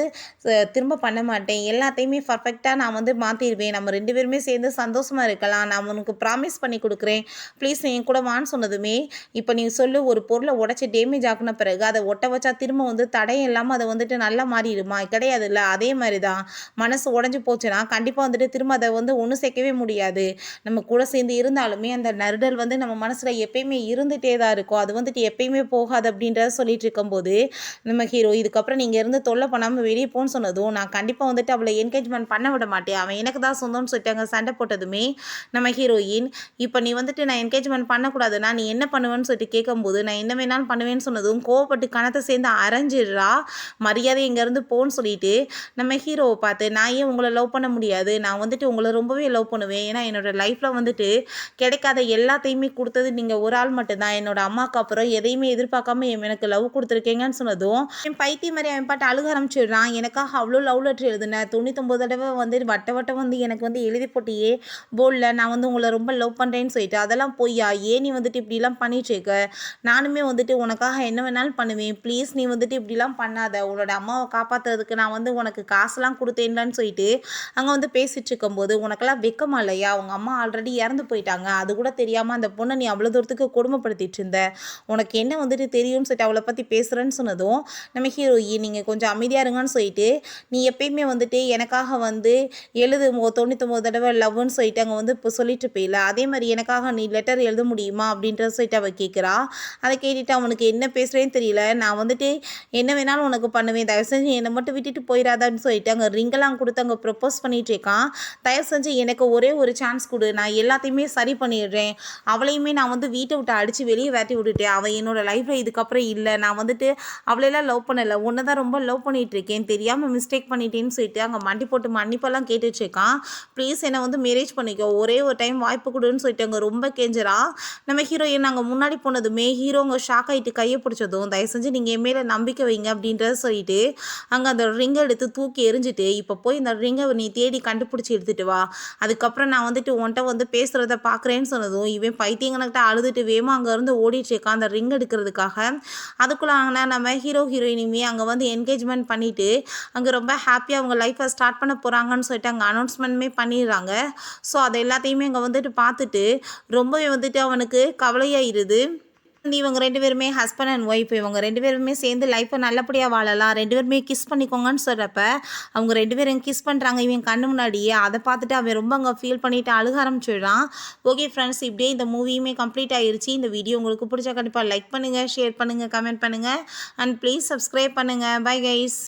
Speaker 1: திரும்ப பண்ண மாட்டேன், எல்லாத்தையுமே பர்ஃபெக்டாக நான் வந்து மாற்றிடுவேன், நம்ம 2 பேருமே சேர்ந்து சந்தோஷமாக இருக்கலாம், நான் உனக்கு ப்ராமிஸ் பண்ணி கொடுக்குறேன், ப்ளீஸ் என் கூட வான்னு சொன்னதுமே இப்போ நீ சொல்லு ஒரு பொருளை உடச்சி டேமேஜ் ஆக்குன பிறகு அதை ஒட்ட வச்சா திரும்ப வந்து தடையும் இல்லாமல் அதை வந்துட்டு நல்லா மாறிடுமா, கிடையாதுல்ல, அதே மாதிரி தான் மனசு உடஞ்சி போச்சுன்னா கண்டிப்பாக வந்துட்டு திரும்ப அதை வந்து ஒன்று சேர்க்கவே முடியாது, நம்ம கூட சேர்ந்து இருந்தாலுமே அந்த நறுடல் வந்து நம்ம மனசில் எப்பயுமே இருந்துகிட்டே தான் இருக்கும், அது வந்துட்டு எப்பயுமே போகாது அப்படின்றத சொல்லிட்டு இருக்கும்போது நம்ம ஹீரோ இதுக்கப்புறம் நீங்கள் இருந்து தொல்லை பண்ணாமல் வெளியே போன்னு சொன்னதும் நான் கண்டிப்பாக வந்துட்டு அவளை என்கேஜ்மெண்ட் பண்ண விட மாட்டேன், அவன் எனக்கு தான் சொந்தம்னு சொல்லிட்டு அங்கே சண்டை போட்டதுமே நம்ம ஹீரோயின் இப்போ நீ வந்துட்டு நான் என்கேஜ்மெண்ட் பண்ணக்கூடாதுன்னா நீ என்ன பண்ணுவேன்னு சொல்லிட்டு கேட்கும்போது நான் என்ன வேணாலும் பண்ணுவேன்னு சொன்னதும் கோவப்பட்டு கணத்தை சேர்ந்து அரைஞ்சிடுறா, மரியாதை இங்கேருந்து போன்னு சொல்லிட்டு நம்ம ஹீரோவை பார்த்து நான் ஏன் உங்களை லவ் பண்ண முடியாது, நான் வந்துட்டு உங்களை ரொம்பவே லவ் பண்ணுவேன், ஏன்னா என்னோடய லைஃப்பில் வந்துட்டு கிடைக்காத எல்லாத்தையுமே கொடுத்தது நீங்கள் ஒரு ஆள் மட்டும்தான், என்னோட அம்மாவுக்கு அப்புறம் எதையுமே எதிர்பார்க்காம எனக்கு லவ் கொடுத்துருக்கீங்கன்னு சொன்னதும் என் பைத்தியம் மாதிரி அவன் பாட்டு அழுக ஆரம்பிச்சிடுறான். எனக்காக அவ்வளோ லவ் லெட்டர் எழுதுனேன், 99 தடவை வந்து வட்டம் வந்து எனக்கு வந்து எழுதி போட்டியே போர்டில், நான் வந்து உங்களை ரொம்ப லவ் பண்ணுறேன்னு சொல்லிட்டு அதெல்லாம் பொய்யா, ஏன் நீ வந்துட்டு இப்படிலாம் பண்ணிட்டுருக்க, நானுமே வந்துட்டு உனக்காக என்ன வேணாலும் பண்ணுவேன், ப்ளீஸ் நீ வந்துட்டு இப்படிலாம் பண்ணாத, உன்னோட அம்மாவை காப்பாற்றுறதுக்கு நான் வந்து உனக்கு காசுலாம் கொடுத்தேன்லான்னு சொல்லிட்டு அங்கே வந்து பேசிகிட்டு இருக்கும்போது உனக்கெல்லாம் வெக்கமா இல்லையா, அவங்க அம்மா ஆல்ரெடி இறந்து போயிட்டாங்க, அது கூட தெரியாமல் அந்த பொண்ணை நீ அவ்வளோ தூரத்துக்கு கொடுமைப்படுத்திட்டு இருந்த, உனக்கு என்ன வந்துட்டு தெரியும்னு சொல்லிட்டு அவளை பற்றி பேசுகிறேன்னு சொன்னதும் நம்ம ஹீரோயின் நீங்கள் கொஞ்சம் அமைதியாக இருங்கன்னு சொல்லிட்டு நீ எப்பயுமே வந்துட்டு எனக்காக வந்து 99 தடவை லவ்னு சொல்லிட்டு அங்கே வந்து இப்போ சொல்லிட்டு போயில, அதே மாதிரி எனக்காக நீ லெட்டர் எழுத முடியுமா அப்படின்ற சொல்லிட்டு அவள் கேட்குறா. அதை கேட்டுட்டு அவனுக்கு என்ன பேசுகிறேன்னு தெரியல, நான் வந்துட்டு என்ன வேணாலும் உனக்கு பண்ணுவேன், தயவு செஞ்சு என்னை மட்டும் விட்டுட்டு போயிடாதான்னு சொல்லிட்டு அங்கே ரிங்கெல்லாம் கொடுத்து அங்கே ப்ரப்போஸ் பண்ணிகிட்டு இருக்கான். தயவு செஞ்சு எனக்கு ஒரே ஒரு சான்ஸ் கொடு, நான் எல்லாத்தையுமே சரி பண்ணிடுறேன், அவளையுமே நான் வந்து வீட்டை விட்டு அடித்து வெளியே வேட்டி விட்டுட்டேன், அவள் என்னோட லைஃப்பில் இதுக்கப்புறம் இல்லை, நான் வந்துட்டு அவளையெல்லாம் லவ் பண்ணலை, ஒன்று தான் ரொம்ப லவ் பண்ணிகிட்ருக்கேன், தெரியாமல் மிஸ்டேக் பண்ணிட்டேன்னு சொல்லிட்டு அங்கே மண்டி போட்டு மன்னிப்பெல்லாம் கேட்டுட்ருக்கான். ப்ளீஸ் என்னை வந்து மேரேஜ் பண்ணிக்கோ, ஒரே ஒரு டைம் வாய்ப்பு கொடுன்னு சொல்லிட்டு அங்கே ரொம்ப கெஞ்சுறான். நம்ம ஹீரோயின் அங்கே முன்னாடி போனதுமே ஹீரோங்க ஷாக் ஆகிட்டு கையை பிடிச்சதும் தயவு செஞ்சு நீங்கள் என் மேலே நம்பிக்கை வைங்க அப்படின்றத சொல்லிட்டு அங்கே அந்த ரிங்கை எடுத்து தூக்கி எறிஞ்சிட்டு இப்போ போய் இந்த ரிங்கை நீ தேடி கண்டுபிடிச்சி எடுத்துட்டு வா, அதுக்கப்புறம் நான் வந்துட்டு உன்ட்ட வந்து பேசுகிறத பார்க்குறேன்னு சொன்னதும் இவன் பைத்தியங்கன்கிட்ட அழுதுட்டு வேமா அங்கேருந்து ஓடிட்டு இருக்கான் அந்த ரிங் எடுக்கிறதுக்காக. அதுக்குள்ளே நம்ம ஹீரோயினுமே அங்கே வந்து என்கேஜ்மெண்ட் பண்ணிவிட்டு அங்கே ரொம்ப ஹாப்பியாக அவங்க லைஃப்பை ஸ்டார்ட் பண்ண போகிறாங்கன்னு சொல்லிட்டு அங்கே அனௌன்ஸ்மெண்ட்மே பண்ணிடுறாங்க. ஸோ அதை எல்லாத்தையுமே அங்கே வந்துட்டு பார்த்துட்டு ரொம்பவே வந்துட்டு அவனுக்கு கவலையாயிருது. இவங்க 2 பேருமே ஹஸ்பண்ட் அண்ட் ஒய்ஃப், இவங்க 2 பேருமே சேர்ந்து லைஃப்பை நல்லபடியாக வாழலாம், 2 பேருமே கிஸ் பண்ணிக்கோங்கன்னு சொல்கிறப்ப அவங்க 2 பேரும் கிஸ் பண்ணுறாங்க இவன் கண்ணு முன்னாடியே. அதை பார்த்துட்டு அவன் ரொம்ப அங்கே ஃபீல் பண்ணிவிட்டு அழுக ஆரம்பிச்சிடுறான். ஓகே ஃப்ரெண்ட்ஸ், இப்படியே இந்த மூவியுமே கம்ப்ளீட் ஆகிருச்சு. இந்த வீடியோ உங்களுக்கு பிடிச்சா கண்டிப்பாக லைக் பண்ணுங்கள், ஷேர் பண்ணுங்கள், கமெண்ட் பண்ணுங்கள் அண்ட் ப்ளீஸ் சப்ஸ்கிரைப் பண்ணுங்கள். Bye guys.